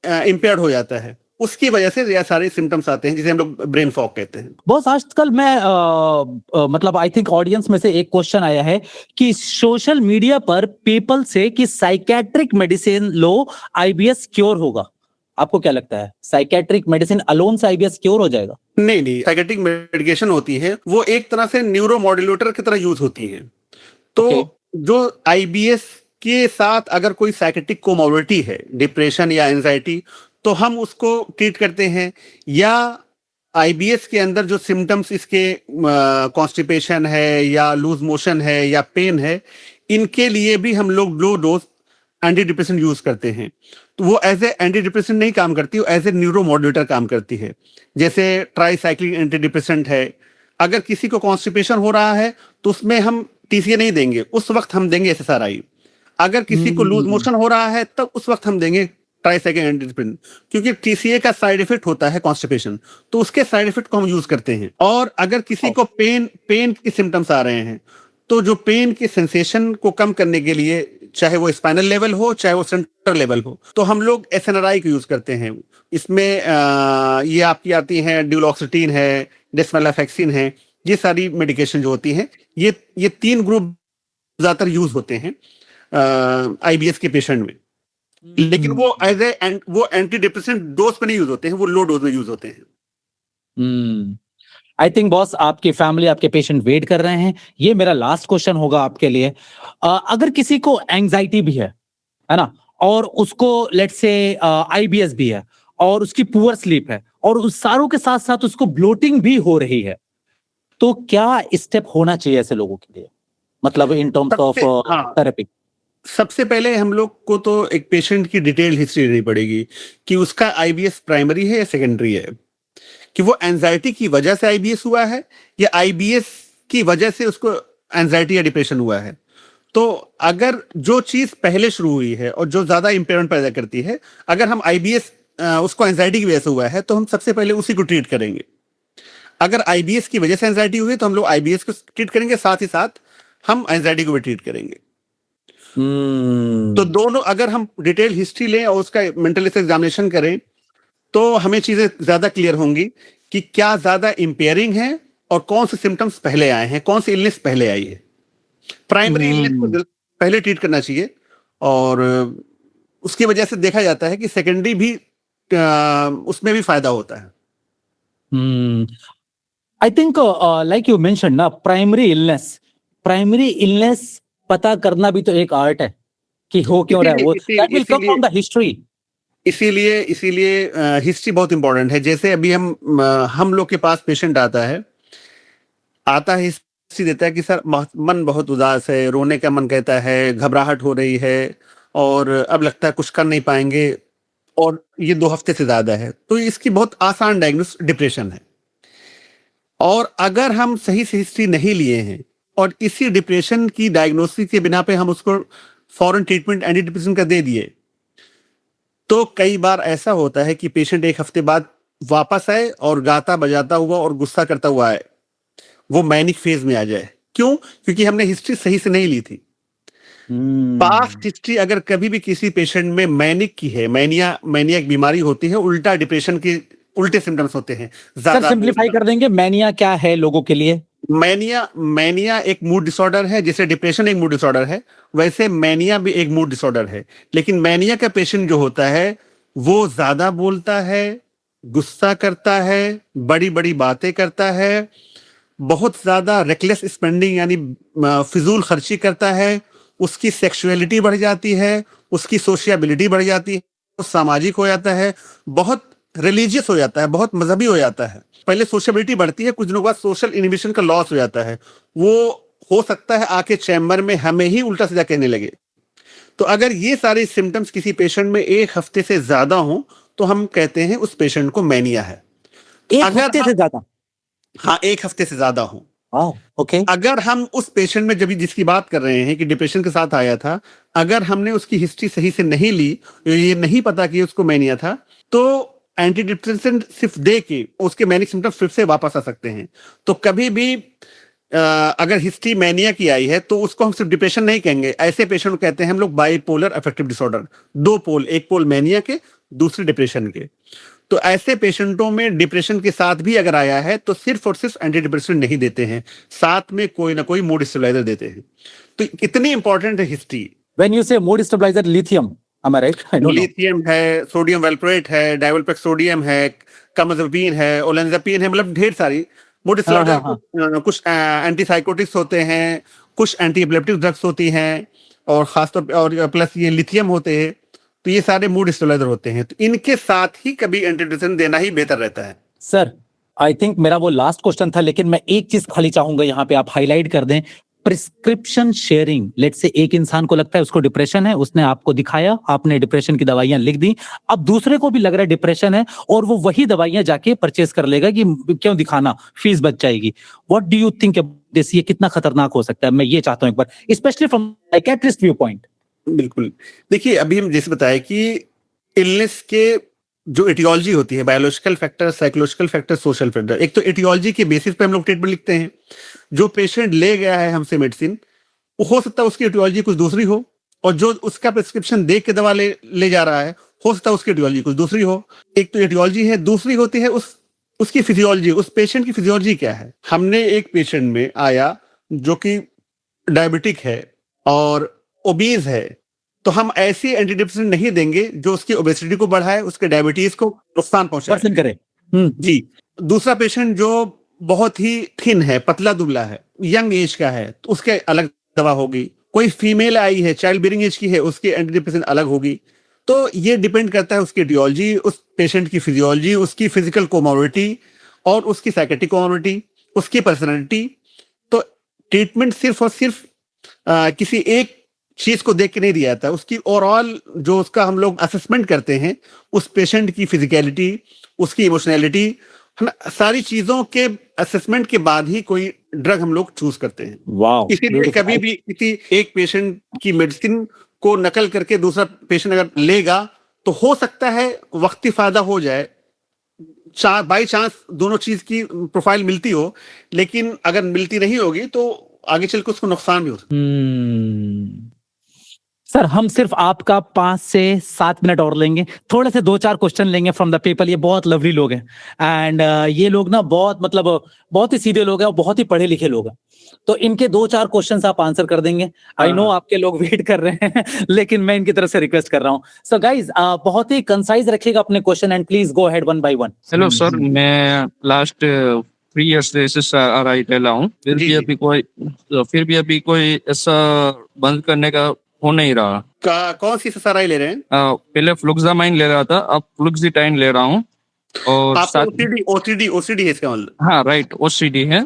इम्पेयर्ड हो जाता है। उसकी वजह से ये सारे सिम्टम्स आते हैं जिसे हम लोग ब्रेन फॉग कहते हैं। बॉस, आजकल मैं मतलब आई थिंक ऑडियंस में से एक क्वेश्चन आया है कि सोशल मीडिया पर पीपल से कि साइकेट्रिक मेडिसिन लो, आईबीएस क्योर होगा। आपको क्या लगता है, साइकेट्रिक मेडिसिन अलोन से आईबीएस क्योर हो जाएगा? नहीं नहीं, साइकेट्रिक मेडिकेशन होती है वो एक तरह से न्यूरो मॉड्यूलेटर की तरह यूज होती है। तो जो आईबीएस के साथ अगर कोई साइकेट्रिक कोमोर्बिडिटी है, डिप्रेशन या एंजाइटी, तो हम उसको ट्रीट करते हैं। या आईबीएस के अंदर जो सिम्टम्स इसके कॉन्स्टिपेशन है, या लूज मोशन है, या पेन है, इनके लिए भी हम लोग low dose anti depression use करते हैं। तो वो एज ए एंटी डिप्रेशन नहीं काम करती, वो एज ए न्यूरो मॉड्यूलेटर काम करती है। जैसे ट्राईसाइक्लिक एंटी डिप्रेसेंट है। अगर किसी को कॉन्स्टिपेशन हो रहा है तो उसमें हम टीसीए नहीं देंगे, उस वक्त हम देंगे एसएसआरआई। अगर किसी को लूज मोशन हो रहा है तब उस वक्त हम देंगे ट्राईसाइक्लिक एंटी डिप्रेसेंट, क्योंकि टीसीए का साइड इफेक्ट होता है कॉन्स्टिपेशन, तो उसके साइड इफेक्ट को हम यूज करते हैं। और अगर किसी को पेन के सिम्टम्स आ रहे हैं, तो जो पेन के सेंसेशन को कम करने के लिए, चाहे वो स्पाइनल लेवल हो चाहे वो सेंट्रल लेवल हो, तो हम लोग एसएनआरआई को यूज करते हैं। इसमें ये आपकी आती हैं, ड्यूलॉक्सिटीन है, डेस्वेलाफेक्सिन है, ये सारी मेडिकेशन जो होती हैं, ये 3 ग्रुप ज्यादातर यूज होते हैं आईबीएस के पेशेंट में। लेकिन वो एज ए वो एंटी डिप्रेसेंट डोज पे नहीं यूज होते हैं, वो लो डोज में यूज होते हैं। आई थिंक बॉस, आपकी फैमिली, आपके पेशेंट वेट कर रहे हैं। ये मेरा लास्ट क्वेश्चन होगा आपके लिए। अगर किसी को एंजाइटी भी है ना, और उसको लेट्स से आईबीएस भी है, और उसकी पुअर स्लीप है, और उस सारों के साथ साथ उसको ब्लोटिंग भी हो रही है, तो क्या स्टेप होना चाहिए ऐसे लोगों के लिए, मतलब इन टर्म्स ऑफ थेरेपी? सबसे पहले हम लोग को तो एक पेशेंट की डिटेल हिस्ट्री लेनी पड़ेगी कि उसका आईबीएस प्राइमरी है या सेकेंडरी है, कि वो एंजाइटी की वजह से आईबीएस हुआ है या आईबीएस की वजह से उसको एंजाइटी या डिप्रेशन हुआ है। तो अगर जो चीज पहले शुरू हुई है और जो ज्यादा इंपेयरमेंट पैदा करती है, अगर हम आईबीएस उसको एंजाइटी की वजह से हुआ है तो हम सबसे पहले उसी को ट्रीट करेंगे। अगर आईबीएस की वजह से एंजाइटी हुई तो हम लोग आईबीएस को ट्रीट करेंगे, साथ ही साथ हम एंजाइटी को भी ट्रीट करेंगे। तो दोनों, अगर हम डिटेल हिस्ट्री लें और उसका मेंटल एग्जामिनेशन करें, तो हमें चीजें ज्यादा क्लियर होंगी कि क्या ज्यादा इंपेयरिंग है और कौन से सिम्टम्स पहले आए हैं, कौन सी इलनेस पहले आई है। प्राइमरी इलनेस को पहले ट्रीट करना चाहिए, और उसकी वजह से देखा जाता है कि सेकेंडरी भी उसमें भी फायदा होता है। I think like you mention ना, प्राइमरी इलनेस पता करना भी तो एक आर्ट है कि हो क्यों रहा है वो। That will come from the history. इसीलिए हिस्ट्री बहुत इंपॉर्टेंट है। जैसे अभी हम लोग के पास पेशेंट आता है, हिस्ट्री देता है कि सर मन बहुत उदास है, रोने का मन कहता है, घबराहट हो रही है, और अब लगता है कुछ कर नहीं पाएंगे, और ये 2 हफ्ते से ज्यादा है। तो इसकी बहुत आसान डायग्नोस डिप्रेशन है। और अगर हम सही से हिस्ट्री नहीं लिए हैं और इसी डिप्रेशन की डायग्नोसिस के बिना पे हम उसको फॉरेन ट्रीटमेंट एंटी डिप्रेशन का दे दिए, तो कई बार ऐसा होता है कि पेशेंट 1 हफ्ते बाद वापस आए और गाता बजाता हुआ और गुस्सा करता हुआ आए, वो मैनिक फेज में आ जाए। क्यों? क्योंकि हमने हिस्ट्री सही से नहीं ली थी। पास्ट हिस्ट्री अगर कभी भी किसी पेशेंट में मैनिक की है, मैनिया एक बीमारी होती है, उल्टा डिप्रेशन के उल्टे सिम्टम्स होते हैं। सर सिंपलीफाई कर देंगे, मैनिया क्या है लोगों के लिए? मैनिया एक मूड डिसऑर्डर है। जैसे डिप्रेशन एक मूड डिसऑर्डर है, वैसे मैनिया भी एक मूड डिसऑर्डर है। लेकिन मैनिया का पेशेंट जो होता है वो ज्यादा बोलता है, गुस्सा करता है, बड़ी बड़ी बातें करता है, बहुत ज्यादा रेकलेस स्पेंडिंग यानी फिजूल खर्ची करता है, उसकी सेक्सुअलिटी बढ़ जाती है, उसकी सोशियबिलिटी बढ़ जाती है, वो सामाजिक हो जाता है, बहुत रिलीजियस हो जाता है, बहुत मजहबी हो जाता है। पहले सोशबिलिटी बढ़ती है, कुछ दिनों बाद सोशल इनहिबिशन का लॉस हो जाता है। वो हो सकता है आके चैम्बर में हमें ही उल्टा सीधा कहने लगे। तो अगर ये सारे सिम्टम्स किसी पेशेंट में 1 हफ्ते से ज्यादा हो तो हम कहते हैं उस पेशेंट को मैनिया है। एक अगर हफ्ते से ज्यादा? हाँ, 1 हफ्ते से ज्यादा हो। ओके। अगर हम उस पेशेंट में जब जिसकी बात कर रहे हैं कि डिप्रेशन के साथ आया था, अगर हमने उसकी हिस्ट्री सही से नहीं ली, ये नहीं पता कि उसको मैनिया था, तो एंटी डिप्रेसेंट सिर्फ दे के उसके मैनिक सिम्टम्स फिर से वापस आ सकते हैं। तो कभी भी अगर हिस्ट्री मैनिया की आई है तो उसको हम सिर्फ डिप्रेशन नहीं कहेंगे। ऐसे पेशेंट को कहते हैं हम लोग बाइपोलर अफेक्टिव डिसऑर्डर। 2 पोल, एक पोल मैनिया के, दूसरे डिप्रेशन के। तो ऐसे पेशेंटों में डिप्रेशन के साथ भी अगर आया है तो सिर्फ और सिर्फ एंटी डिप्रेशन नहीं देते हैं, साथ में कोई ना कोई मूड स्टेबलाइजर देते हैं। तो इतनी इंपॉर्टेंट है history. When you say mood stabiliser, lithium, am I right? I don't know. Lithium है, सोडियम वेलप्रोएट है, डाइवलपेक्स सोडियम है, कमजोपिन है, ओलेंजापिन है, मतलब ढेर सारी मूड स्टेबलाइजर। कुछ एंटीसाइकोटिक्स होते हैं, कुछ एंटी एपिलेप्टिक ड्रग्स होती हैं, और खासतौर पे और प्लस ये लिथियम होते हैं। तो ये सारे मूड स्टेबलाइजर होते हैं। तो इनके साथ ही कभी एंटीडिप्रेसेंट देना ही बेहतर रहता है। सर, आई थिंक मेरा वो लास्ट क्वेश्चन था, लेकिन मैं एक चीज खाली चाहूंगा यहाँ पे आप हाईलाइट कर दें। प्रिस्क्रिप्शन शेयरिंग, लेट से एक इंसान को लगता है उसको डिप्रेशन है, उसने आपको दिखाया, आपने डिप्रेशन की दवाइयां लिख दी, अब दूसरे को भी लग रहा है डिप्रेशन है और वो वही दवाइयां जाके परचेज कर लेगा कि क्यों दिखाना, फीस बच जाएगी। What do you think this? ये कितना खतरनाक हो सकता है? मैं ये चाहता हूं एक बार, specially from psychiatrist view point. बिल्कुल। देखिए, अभी हम जैसे बताया कि इलनेस के जो एटियोलॉजी होती है, biological factor, psychological factor, social factor. एक तो एटियोलॉजी के बेसिस पे हम लोग ट्रीटमेंट लिखते हैं। जो पेशेंट ले गया है हमसे मेडिसिन, वो हो सकता है उसकी एटियोलॉजी कुछ दूसरी हो, और जो उसका प्रिस्क्रिप्शन देख के दवा ले जा रहा है, हो सकता है उसकी एटियोलॉजी कुछ दूसरी हो। एक तो एटियोलॉजी है, दूसरी होती है उसकी फिजियोलॉजी, उस पेशेंट की फिजियोलॉजी क्या है। हमने एक पेशेंट में आया जो कि डायबिटिक है और ओबीज है, तो हम ऐसी एंटीडिप्रेसेंट नहीं देंगे जो उसकी ओबेसिटी को बढ़ाए, उसके डायबिटीज को नुकसान पहुंचाए। पर्सन करे। जी। दूसरा पेशेंट जो बहुत ही थिन है, पतला दुबला है, यंग एज का है, तो उसके अलग दवा होगी। कोई फीमेल आई है, चाइल्ड बियरिंग एज की है, उसकी एंटीडिप्रेसेंट अलग होगी। तो ये डिपेंड करता है उसकी एटियोलॉजी, उस पेशेंट की फिजियोलॉजी, उसकी फिजिकल कोमोर्बिडिटी और उसकी साइकेट्रिक कोमोर्बिडिटी, उसकी पर्सनैलिटी। तो ट्रीटमेंट सिर्फ और सिर्फ किसी एक चीज को देख के नहीं दिया जाता, उसकी ओवरऑल जो उसका हम लोग असेसमेंट करते हैं, उस पेशेंट की फिजिकलिटी, उसकी इमोशनैलिटी, है ना, सारी चीजों के असेसमेंट के बाद ही कोई ड्रग हम लोग चूज करते हैं। वाओ। इसीलिए कभी भी किसी एक पेशेंट की मेडिसिन को नकल करके दूसरा पेशेंट अगर लेगा तो हो सकता है वक्ती फायदा हो जाए, बाई चांस दोनों चीज की प्रोफाइल मिलती हो, लेकिन अगर मिलती नहीं होगी तो आगे चल के उसको नुकसान भी हो सकता है। सर, हम सिर्फ आपका 5 से 7 मिनट और लेंगे, थोड़े से 2-4 क्वेश्चन लेंगे फ्रॉम द पीपल। ये बहुत लवली लोग हैं एंड ये लोग ना बहुत मतलब बहुत ही सीधे लोग हैं और बहुत ही पढ़े लिखे लोग हैं। तो इनके 2-4 क्वेश्चंस आप आंसर कर देंगे। आई नो आपके लोग वेट कर रहे हैं लेकिन मैं इनकी तरफ से रिक्वेस्ट कर रहा हूँ। सो गाइज, बहुत ही कंसाइज रखिएगा अपने question and please go ahead one by one. Hello sir, मैं लास्ट 3 ईयर्स से SSRI ले रहा हूँ, फिर भी अभी कोई ऐसा बंद करने का हो नहीं रहा। कौन सी SSRI ले रहे हैं? पहले फ्लुक्सामाइन ले रहा था, अब फ्लुक्सिटाइन ले रहा हूँ। और आपको OCD है इसका मतलब? हाँ राइट, OCD है।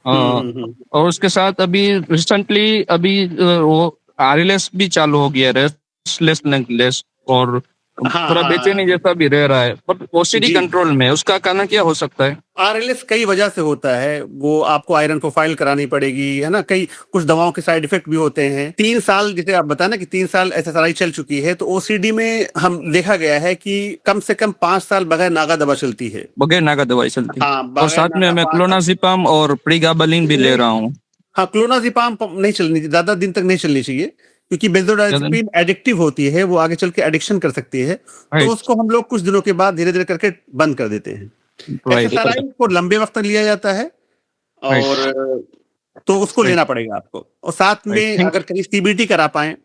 और उसके साथ अभी रिसेंटली वो RLS भी चालू हो गया, रेस्टलेस और थोड़ा बेचैनी जैसा भी रह रहा है, पर OCD कंट्रोल में। उसका कारण क्या हो सकता है? RLS कई वजह से होता है, वो आपको आयरन प्रोफाइल करानी पड़ेगी, है ना, कई कुछ दवाओं के साइड इफेक्ट भी होते हैं। 3 साल जैसे आप बताया ना कि 3 साल SSRI चल चुकी है, तो OCD में हम देखा गया है कि कम से कम 5 साल बगैर नागा दवा चलती है। बगैर नागा दवाई चलती है। हाँ, और साथ में मैं क्लोनाजिपाम और प्रीगाबालिन भी ले रहा हूँ। हाँ, क्लोनाजिपाम नहीं चलनी, ज्यादा दिन तक नहीं चलनी चाहिए, क्योंकि बेंजोडाइजेपिन एडिक्टिव होती है, वो आगे चल के एडिक्शन कर सकती है। तो उसको हम लोग कुछ दिनों के बाद धीरे धीरे करके बंद कर देते हैं। SSRI को लंबे वक्त तक लिया जाता है और तो उसको लेना पड़ेगा आपको। और साथ में अगर कहीं CBT करा पाए,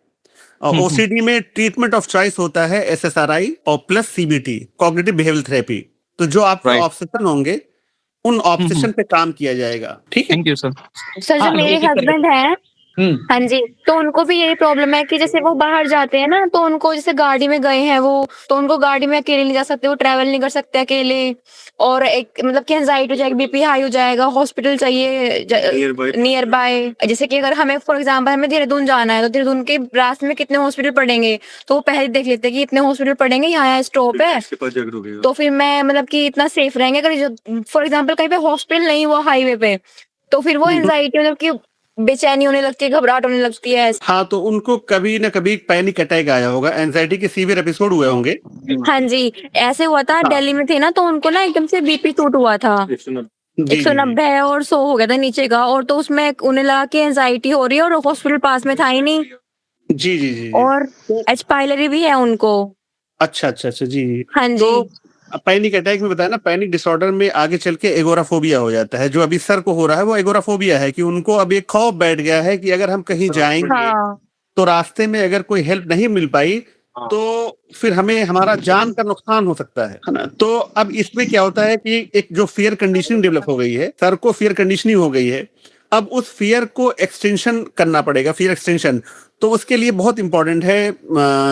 और OCD में ट्रीटमेंट ऑफ चॉइस होता है SSRI और plus CBT, cognitive behavioural therapy. तो जो आपके ऑब्सेशन होंगे उन ऑब्सेशन पे काम किया जाएगा। ठीक है, थैंक यू सर। सर, जो मेरे हस्बैंड हैं हाँ जी, तो उनको भी यही प्रॉब्लम है कि जैसे वो बाहर जाते हैं ना, तो उनको जैसे गाड़ी में गए हैं वो, तो उनको गाड़ी में अकेले नहीं जा सकते, वो ट्रैवल नहीं कर सकते अकेले, और एक मतलब कि एंजाइटी हो जाएगी, बीपी हाई हो जाएगा, हॉस्पिटल चाहिए नियर बाय। जैसे कि अगर हमें फॉर एग्जांपल हमें देहरादून जाना है, तो देहरादून के रास्ते में कितने हॉस्पिटल पड़ेंगे, तो वो पहले देख लेते हैं कि इतने हॉस्पिटल पड़ेंगे, यहाँ स्टॉप है, तो फिर मैं मतलब कि इतना सेफ रहेंगे। अगर जो फॉर एग्जाम्पल कहीं पे हॉस्पिटल नहीं हुआ हाईवे पे, तो फिर वो एंजाइटी मतलब कि बेचैनी होने लगती है, घबराहट होने लगती है। हाँ, तो उनको कभी ना कभी पैनिक अटैक आया होगा, एंजाइटी के सीवियर एपिसोड हुए होंगे। हाँ जी, ऐसे हुआ था, दिल्ली में थे ना, तो उनको ना एकदम से बीपी शूट हुआ था, जी, 190 और 100 हो गया था नीचे का, और तो उसमें उन्हें लगा कि एंजाइटी हो रही है, और हॉस्पिटल पास में था ही नहीं, जी, जी, जी, जी। और एच पाइलरी भी है उनको। अच्छा, अच्छा, अच्छा, जी। हाँ जी। तो पैनिक अटैक में बताया ना, पैनिक डिसऑर्डर में आगे चल के एगोराफोबिया हो जाता है। जो अभी सर को हो रहा है वो एगोराफोबिया है कि उनको अब एक खौफ बैठ गया है कि अगर हम कहीं जाएंगे हाँ तो रास्ते में अगर कोई हेल्प नहीं मिल पाई तो फिर हमें हमारा जान का नुकसान हो सकता है ना। तो अब इसमें क्या होता है कि एक जो फियर कंडीशनिंग डेवलप हो गई है, सर को फियर कंडीशनिंग हो गई है, अब उस फियर को एक्सटेंशन करना पड़ेगा, फियर एक्सटेंशन। तो उसके लिए बहुत इंपॉर्टेंट है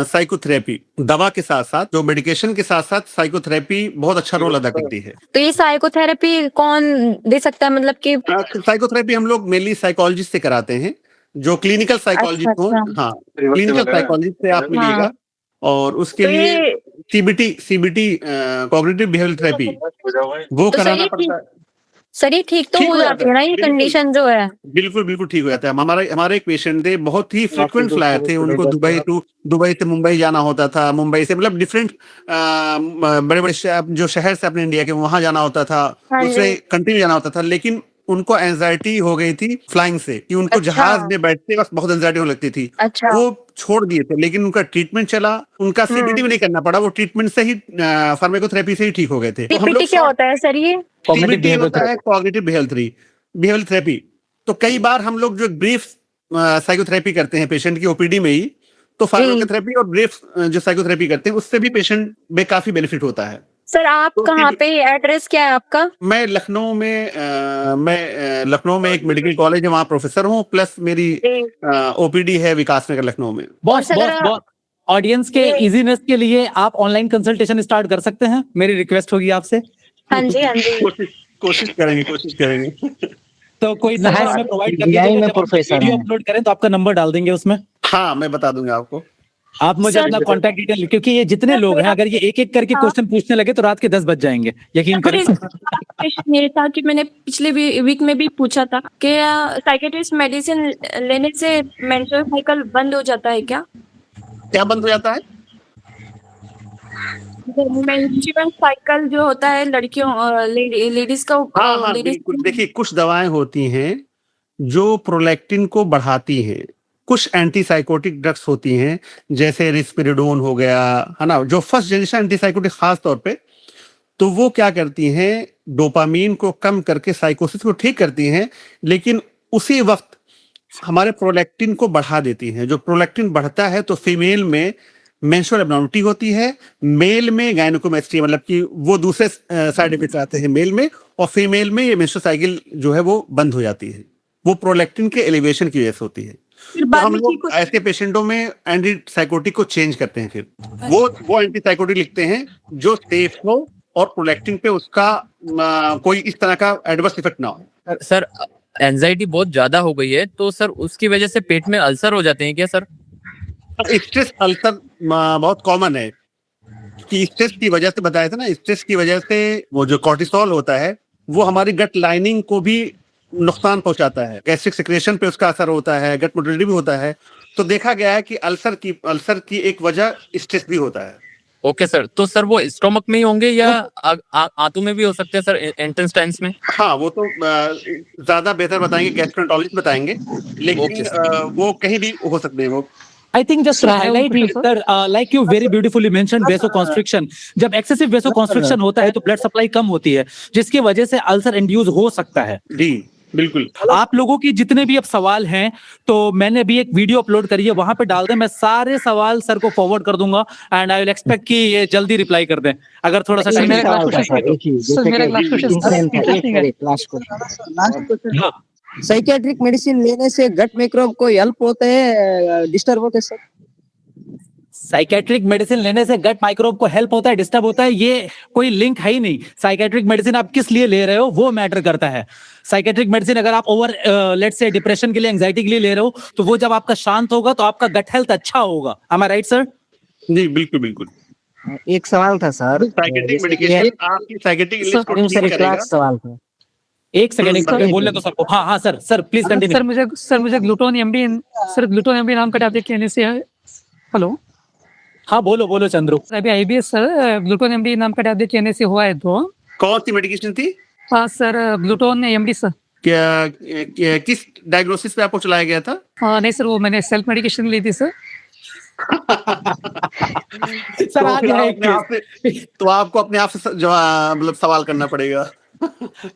साइकोथेरेपी। दवा के साथ साथ, जो मेडिकेशन के साथ साथ साइकोथेरेपी बहुत अच्छा रोल अदा करती है। तो ये साइकोथेरेपी कौन दे सकता है, मतलब कि? साइकोथेरेपी हम लोग मेनली साइकोलॉजिस्ट से कराते हैं, जो क्लिनिकल साइकोलॉजिस्ट हो। अच्छा। हाँ, क्लिनिकल साइकोलॉजिस्ट से आप मिलिएगा, और उसके तो लिए ये सीबीटी कॉग्निटिव बिहेवियर थेरेपी वो तो कराना सही पड़ता है। सर, ये ठीक तो ठीक हो हो जाती जाता है है, ना ये बिल्कुल। कंडीशन जो है? बिल्कुल, बिल्कुल ठीक हो जाता है। हमारे एक पेशेंट थे, बहुत ही फ्रीक्वेंट फ्लायर थे, उनको दुबई से मुंबई जाना होता था, मुंबई से मतलब डिफरेंट बड़े-बड़े जो शहर से अपने इंडिया के वहाँ जाना होता था, हाँ दूसरे जी। कंट्री में जाना होता था, लेकिन उनको एंजाइटी हो गई थी फ्लाइंग से, कि उनको अच्छा। जहाज में बैठते वक़्त बहुत एंजाइटी होने लगती थी। अच्छा। वो छोड़ दिए थे, लेकिन उनका ट्रीटमेंट चला, उनका सीबीटी भी नहीं करना पड़ा, वो ट्रीटमेंट से ही फार्माकोथेरेपी से ही ठीक हो गए थे। तो हम लोग पीपीटी क्या होता है सर ये? सीबीटी होता है कॉग्निटिव बिहेवियर थेरेपी। तो कई बार हम लोग जो ब्रीफ साइकोथेरेपी करते हैं पेशेंट की ओपीडी में ही, तो फार्माकोथेरेपी और ब्रीफ जो साइकोथेरेपी करते हैं उससे भी पेशेंट में काफी बेनिफिट होता है। सर आप तो कहाँ पे, एड्रेस क्या है आपका? मैं लखनऊ में एक मेडिकल कॉलेज है, वहाँ प्रोफेसर हूँ, प्लस मेरी ओपीडी है विकास नगर लखनऊ में। बॉस ऑडियंस के इजीनेस के लिए आप ऑनलाइन कंसल्टेशन स्टार्ट कर सकते हैं, मेरी रिक्वेस्ट होगी आपसे। हाँ जी, हाँ जी। कोशिश करेंगे। तो कोई नंबर हमें प्रोवाइड कर दीजिएगा, जब आप वीडियो अपलोड करें तो आपका नंबर डाल देंगे उसमें। हाँ, मैं बता दूंगा आपको। आप मुझे अपना कांटेक्ट डिटेल, क्योंकि ये जितने लोग हैं, अगर ये एक एक करके क्वेश्चन पूछने लगे तो रात के 10 बज जाएंगे, यकीन करें। ये था कि मैंने पिछले वीक में भी पूछा था कि साइकेट्रिस्ट मेडिसिन लेने से मेंस्ट्रुअल साइकिल बंद हो जाता है क्या? क्या बंद हो जाता है? मेंस्ट्रुअल साइकिल जो होता है लड़कियों लेडीज का। हाँ, बिल्कुल। देखिए, कुछ दवाएं होती हैं जो प्रोलैक्टिन को बढ़ाती हैं, कुछ एंटीसाइकोटिक ड्रग्स होती हैं, जैसे रिस्पेरिडोन हो गया, है ना, जो फर्स्ट जनरेशन एंटीसाइकोटिक खास तौर पे, तो वो क्या करती हैं, डोपामीन को कम करके साइकोसिस को ठीक करती हैं, लेकिन उसी वक्त हमारे प्रोलैक्टिन को बढ़ा देती हैं। जो प्रोलैक्टिन बढ़ता है तो फीमेल में मेंस्ट्रुअल एब्नॉर्मलिटी होती है, मेल में गायनेकोमेस्ट्रिया, मतलब कि वो दूसरे साइड इफेक्ट आते हैं मेल में, और फीमेल में ये मेंस्ट्रुअल साइकिल जो है वो बंद हो जाती है। वो प्रोलैक्टिन के एलिवेशन की वजह से होती है। तो हम लोग ऐसे पेशेंटों में एंटी साइकोटिक को चेंज करते हैं, फिर वो एंटी साइकोटिक लिखते हैं जो सेफ हो और प्रोलैक्टिन पे उसका कोई इस तरह का एडवर्स इफेक्ट ना हो। सर एंजाइटी बहुत ज्यादा हो गई है, तो सर उसकी वजह से पेट में अल्सर हो जाते हैं क्या सर? स्ट्रेस अल्सर बहुत कॉमन है, कि स्ट्रेस की वजह से, बताया था ना, स्ट्रेस की वजह से वो जो कॉर्टिसोल होता है वो हमारी गट लाइनिंग को भी नुकसान पहुंचाता है, गैस्ट्रिक सिक्रेशन पे उसका असर होता है, गट मोटिलिटी भी होता है। तो देखा गया है कि अल्सर की एक वजह स्ट्रेस भी होता है। ओके सर, तो सर वो स्टोमक में ही होंगे या आंतों में भी हो सकते हैं सर, इंटेस्टाइन्स में? हाँ, वो तो ज्यादा बेहतर बताएंगे, गैस्ट्रोएंटरोलॉजिस्ट बताएंगे, लेकिन वो कहीं भी हो सकते हैं वो। I think just to highlight it, sir, like you very beautifully mentioned, vasoconstriction. जब excessive vasoconstriction होता है तो ब्लड सप्लाई कम होती है, जिसकी वजह से अल्सर इंड्यूस हो सकता है। जी बिल्कुल। आप लोगों की जितने भी अब सवाल हैं, तो मैंने भी एक वीडियो अपलोड करी है, वहां पे डाल दें, मैं सारे सवाल सर को फॉरवर्ड कर दूंगा, एंड आई विल एक्सपेक्ट कि ये जल्दी रिप्लाई कर दें, अगर थोड़ा सा सर टाइम मेरा लास्ट क्वेश्चन। साइकेट्रिक मेडिसिन लेने से गट माइक्रोब को हेल्प होते हैं, डिस्टर्ब होते हैं सर? साइकेट्रिक मेडिसिन लेने से गट माइक्रोब को हेल्प होता है, डिस्टर्ब होता है, ये कोई लिंक है ही नहीं। साइकेट्रिक मेडिसिन आप किस लिए ले रहे हो वो मैटर करता है। साइकेट्रिक मेडिसिन अगर आप ओवर लेट्स से डिप्रेशन के लिए, एंजाइटी के लिए ले रहे हो, तो वो जब आपका शांत होगा तो आपका गट हेल्थ अच्छा होगा। एम आई राइट सर? जी बिल्कुल बिल्कुल। एक सवाल था सर, साइकेट्रिक मेडिकेशन आपकी साइकेट्रिक इलनेस को ठीक सर करेगा। क्लास सवाल था। एक सेकंड बोलने तो सर को। हाँ हाँ सर प्लीज कंटिन्यू। सर मुझे ग्लूटोन एमडी नाम का टैबलेट लेने से है। हेलो, हाँ बोलो चंद्रू। अभी आईबीएस सर, ग्लूटोन एमडी नाम का टैबलेट लेने से हुआ है तो। कौन सी मेडिकेशन थी? हाँ सर, ग्लूटोन एमडी सर। क्या किस डायग्नोसिस पे आपको चलाया गया था? हाँ नहीं सर, वो मैंने सेल्फ मेडिकेशन ली थी सर। सर आ गया एक आपसे तो आपको अपने आप से मतलब सवाल करना पड़ेगा।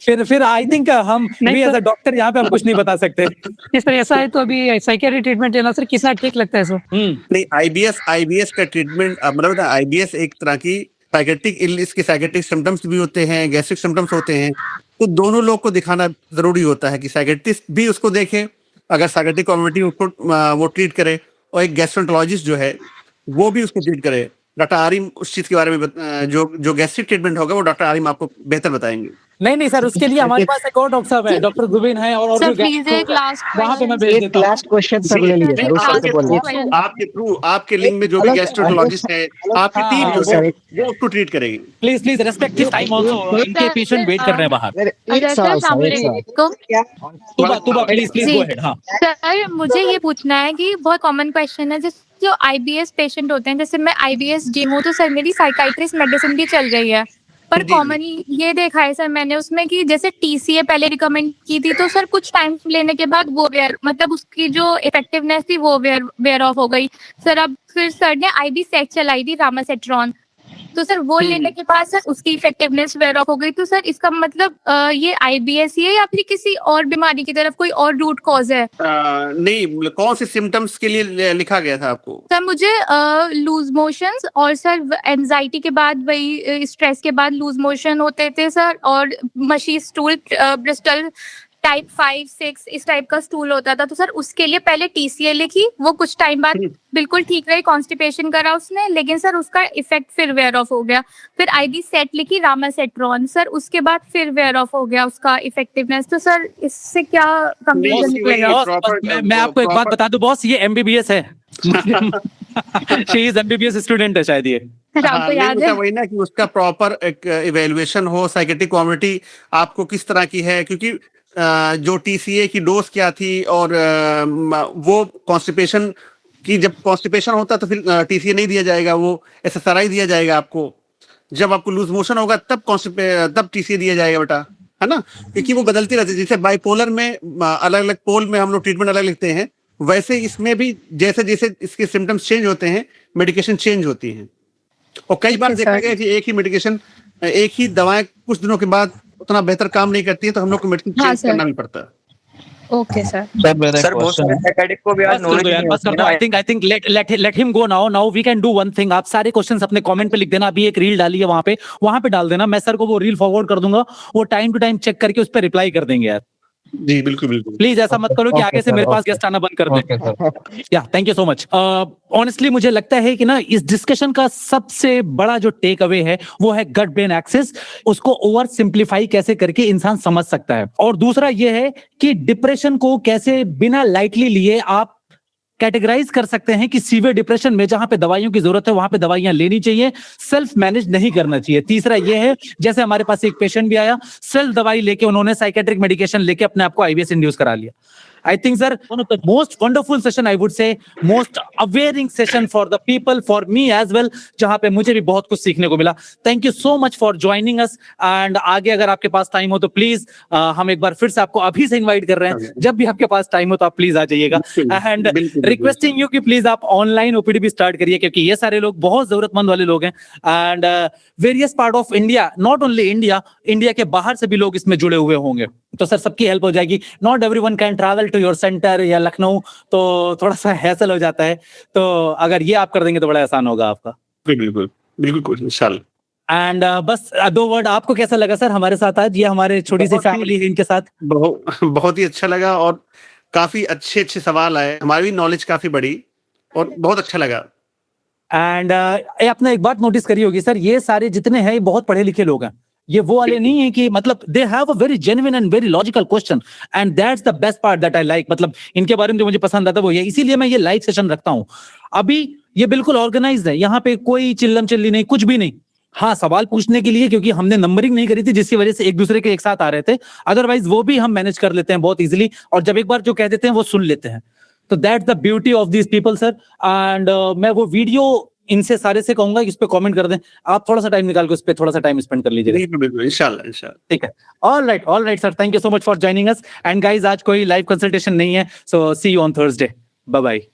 फिर आई थिंक हम नहीं भी सर। एज अ डॉक्टर यहाँ पे हम कुछ नहीं बता सकते। नहीं सर, ऐसा है तो अभी साइकियाट्रिक ट्रीटमेंट लेना सर कितना ठीक लगता है सर? नहीं, आईबीएस का ट्रीटमेंट मतलब आईबीएस एक तरह की साइकेट्रिक इलनेस के साइकेट्रिक सिम्टम्स भी होते हैं, गैस्ट्रिक सिम्टम्स होते हैं, तो दोनों लोग को दिखाना जरूरी होता है कि साइकेट्रिस्ट भी उसको देखे, अगर साइकेट्रिक कम्युनिटी उसको वो ट्रीट करे, और एक गैस्ट्रोएंटरोलॉजिस्ट जो है वो भी उसको ट्रीट करे। डॉक्टर आरिम उस चीज के बारे में जो गैस्ट्रिक ट्रीटमेंट होगा वो डॉक्टर आरिम आपको बेहतर बताएंगे। नहीं सर, उसके लिए हमारे पास एक और डॉक्टर साहब है, डॉक्टर जुबीन है, और सर भी प्लीज एक लास्ट वहाँ पे मैं भेज एक देता हूँ। लास्ट क्वेश्चन सर ले लीजिए सर, उससे तो बोलिए। आपके थ्रू आपके लिंक में जो भी गैस्ट्रोएंटरोलॉजिस्ट है, आपकी हाँ, टीम हाँ, जो है वो उसको ट्रीट करेगी। Please respect his time also, इनके पेशेंट वेट कर रहे हैं बाहर। सर एक सवाल सर, एक सवाल। तुबा प्लीज जी। Go ahead. हाँ सर मुझे ये पूछना है कि बहुत कॉमन क्वेश्चन है, जैसे जो आईबीएस पेशेंट होते हैं, जैसे मैं आईबीएस जिम हूँ तो सर मेरी साइकाइट्रिस्ट मेडिसिन भी चल रही है, पर जी। कॉमनली ये देखा है सर मैंने उसमें कि जैसे टीसीए पहले रिकमेंड की थी, तो सर कुछ टाइम लेने के बाद वो मतलब उसकी जो इफेक्टिवनेस थी वो वेयर ऑफ हो गई सर। अब फिर सर ने आईबी सेट चलाई थी रामासेट्रॉन, तो सर वो लेने के बाद सर उसकी इफेक्टिवनेस वेयर ऑफ हो गई, तो सर इसका मतलब ये आईबीएस ही है या फिर किसी और बीमारी की तरफ कोई और रूट कॉज है? नहीं, कौन से सिम्टम्स के लिए लिखा गया था आपको? सर मुझे लूज मोशंस और सर एंजाइटी के बाद वही स्ट्रेस के बाद लूज मोशन होते थे सर, और मशी स्टूल ब्रिस्टल टाइप 5, 6 इस टाइप का स्टूल होता था, तो सर उसके लिए पहले टीसीए लिखी, वो कुछ टाइम बाद बिल्कुल ठीक रही, कॉन्स्टिपेशन करा उसने, लेकिन सर उसका इफेक्ट फिर वेयर ऑफ हो गया। फिर आईबी सेट लिखी रामासेट्रॉन, सर उसके बाद फिर वेयर ऑफ हो गया उसका इफेक्टिवनेस, तो सर इससे क्या कंक्लूजन निकलेगा? मैं आपको एक बात बता दूं बॉस, ये एमबीबीएस है। शी इज एमबीबीएस स्टूडेंट है शायद ये। सर आपको याद है? वही ना कि उसका प्रॉपर एक इवैल्यूएशन हो, साइकेट्रिक कम्युनिटी आपको किस तरह की है, क्योंकि जो टीसीए की डोज क्या थी, और वो कॉन्स्टिपेशन की, जब कॉन्स्टिपेशन होता तो फिर टीसीए नहीं दिया जाएगा, वो एसएसआरआई दिया जाएगा आपको। जब आपको लूज मोशन होगा तब टीसीए दिया जाएगा बेटा, है ना, क्योंकि वो बदलती रहती है। जैसे बाइपोलर में अलग अलग पोल में हम लोग ट्रीटमेंट अलग लिखते हैं, वैसे इसमें भी जैसे जैसे इसके सिम्टम्स चेंज होते हैं मेडिकेशन चेंज होती है। और कई बार देखा गया कि एक ही मेडिकेशन, एक ही दवाएं कुछ दिनों के बाद उतना बेहतर काम नहीं करती है, तो हम लोग को मेडिसिन चेंज करना भी पड़ता है। Okay sir. सर बहुत सारे साइकाइट्रिक को भी आज नॉलेज नहीं होती है ना। I think let him go now we can do one thing. आप सारे क्वेश्चंस अपने कमेंट पे लिख देना, अभी एक रील डाली है वहां पे डाल देना, मैं सर को वो रील फॉरवर्ड कर दूंगा, वो टाइम टू टाइम चेक करके उस पर रिप्लाई कर देंगे यार। जी बिल्कुल बिल्कुल। प्लीज ऐसा मत करो कि आगे से मेरे पास गेस्ट आना बंद कर दें। या thank you so much. Honestly मुझे लगता है कि ना इस डिस्कशन का सबसे बड़ा जो टेक अवे है वो है गट ब्रेन एक्सिस, उसको ओवर सिंप्लीफाई कैसे करके इंसान समझ सकता है, और दूसरा ये है कि डिप्रेशन को कैसे बिना लाइटली लिए आप कैटेगराइज कर सकते हैं कि सीवियर डिप्रेशन में जहां पे दवाइयों की जरूरत है वहां पे दवाइयां लेनी चाहिए, सेल्फ मैनेज नहीं करना चाहिए। तीसरा ये है, जैसे हमारे पास एक पेशेंट भी आया, सेल्फ दवाई लेके उन्होंने साइकेट्रिक मेडिकेशन लेके अपने आप को आईबीएस इंड्यूस करा लिया। I think, sir, one of the most wonderful session, I would say, most awareing session for the people, for me as well, जहां पे मुझे भी बहुत कुछ सीखने को मिला। Thank you so much for joining us, and आगे अगर आपके पास टाइम हो तो प्लीज हम एक बार फिर से आपको अभी से इनवाइट कर रहे हैं, जब भी आपके पास टाइम हो तो आप प्लीज आ जाइएगा, एंड रिक्वेस्टिंग यू कि प्लीज आप ऑनलाइन ओपीडी भी स्टार्ट करिए, क्योंकि ये सारे लोग बहुत जरूरतमंद वाले लोग हैं, and various part of India, not only India, India के बाहर से भी लोग इसमें जुड़े हुए होंगे, तो सर सबकी हेल्प हो जाएगी। Not everyone can travel to your centre या लखनऊ, तो थोड़ा सा हैसल हो जाता है, तो अगर ये आप कर देंगे तो बड़ा आसान होगा आपका। बिल्कुल बिल्कुल इंशाल्लाह। एंड बस दो वर्ड, आपको कैसा लगा सर हमारे साथ आज, ये हमारे छोटी सी बहुत ही- फैमिली है इनके साथ? बहुत ही अच्छा लगा और काफी अच्छे अच्छे सवाल आए, हमारी भी नॉलेज काफी बढ़ी और बहुत अच्छा लगा। एंड आपने एक बात नोटिस करी होगी सर, ये सारे जितने हैं ये बहुत पढ़े लिखे लोग हैं, ये वो वाले नहीं है कि मतलब they have a very genuine and very logical question, and that's the best part that I like. मतलब इनके बारे में जो मुझे पसंद आता है वो ये, इसीलिए मैं ये लाइव सेशन रखता हूँ। अभी ये बिल्कुल ऑर्गेनाइज्ड है, यहाँ पे कोई चिल्लम चिल्ली नहीं, कुछ भी नहीं। हाँ, सवाल पूछने के लिए, क्योंकि हमने नंबरिंग नहीं करी थी जिसकी वजह से एक दूसरे के एक साथ आ रहे थे, अदरवाइज वो भी हम मैनेज कर लेते हैं बहुत इजीली, और जब एक बार जो कह देते हैं वो सुन लेते हैं। तो that's the beauty of these people sir. And मैं वो वीडियो इनसे सारे से कहूंगा कि इस पे कमेंट कर दें, आप थोड़ा सा टाइम निकाल के उस पे थोड़ा सा टाइम स्पेंड कर लीजिएगा। बिल्कुल बिल्कुल, इंशाल्लाह इंशाल्लाह। ठीक है, all right sir, thank you so much for joining us. And guys आज कोई लाइव कंसल्टेशन नहीं है, so see you on Thursday, bye bye.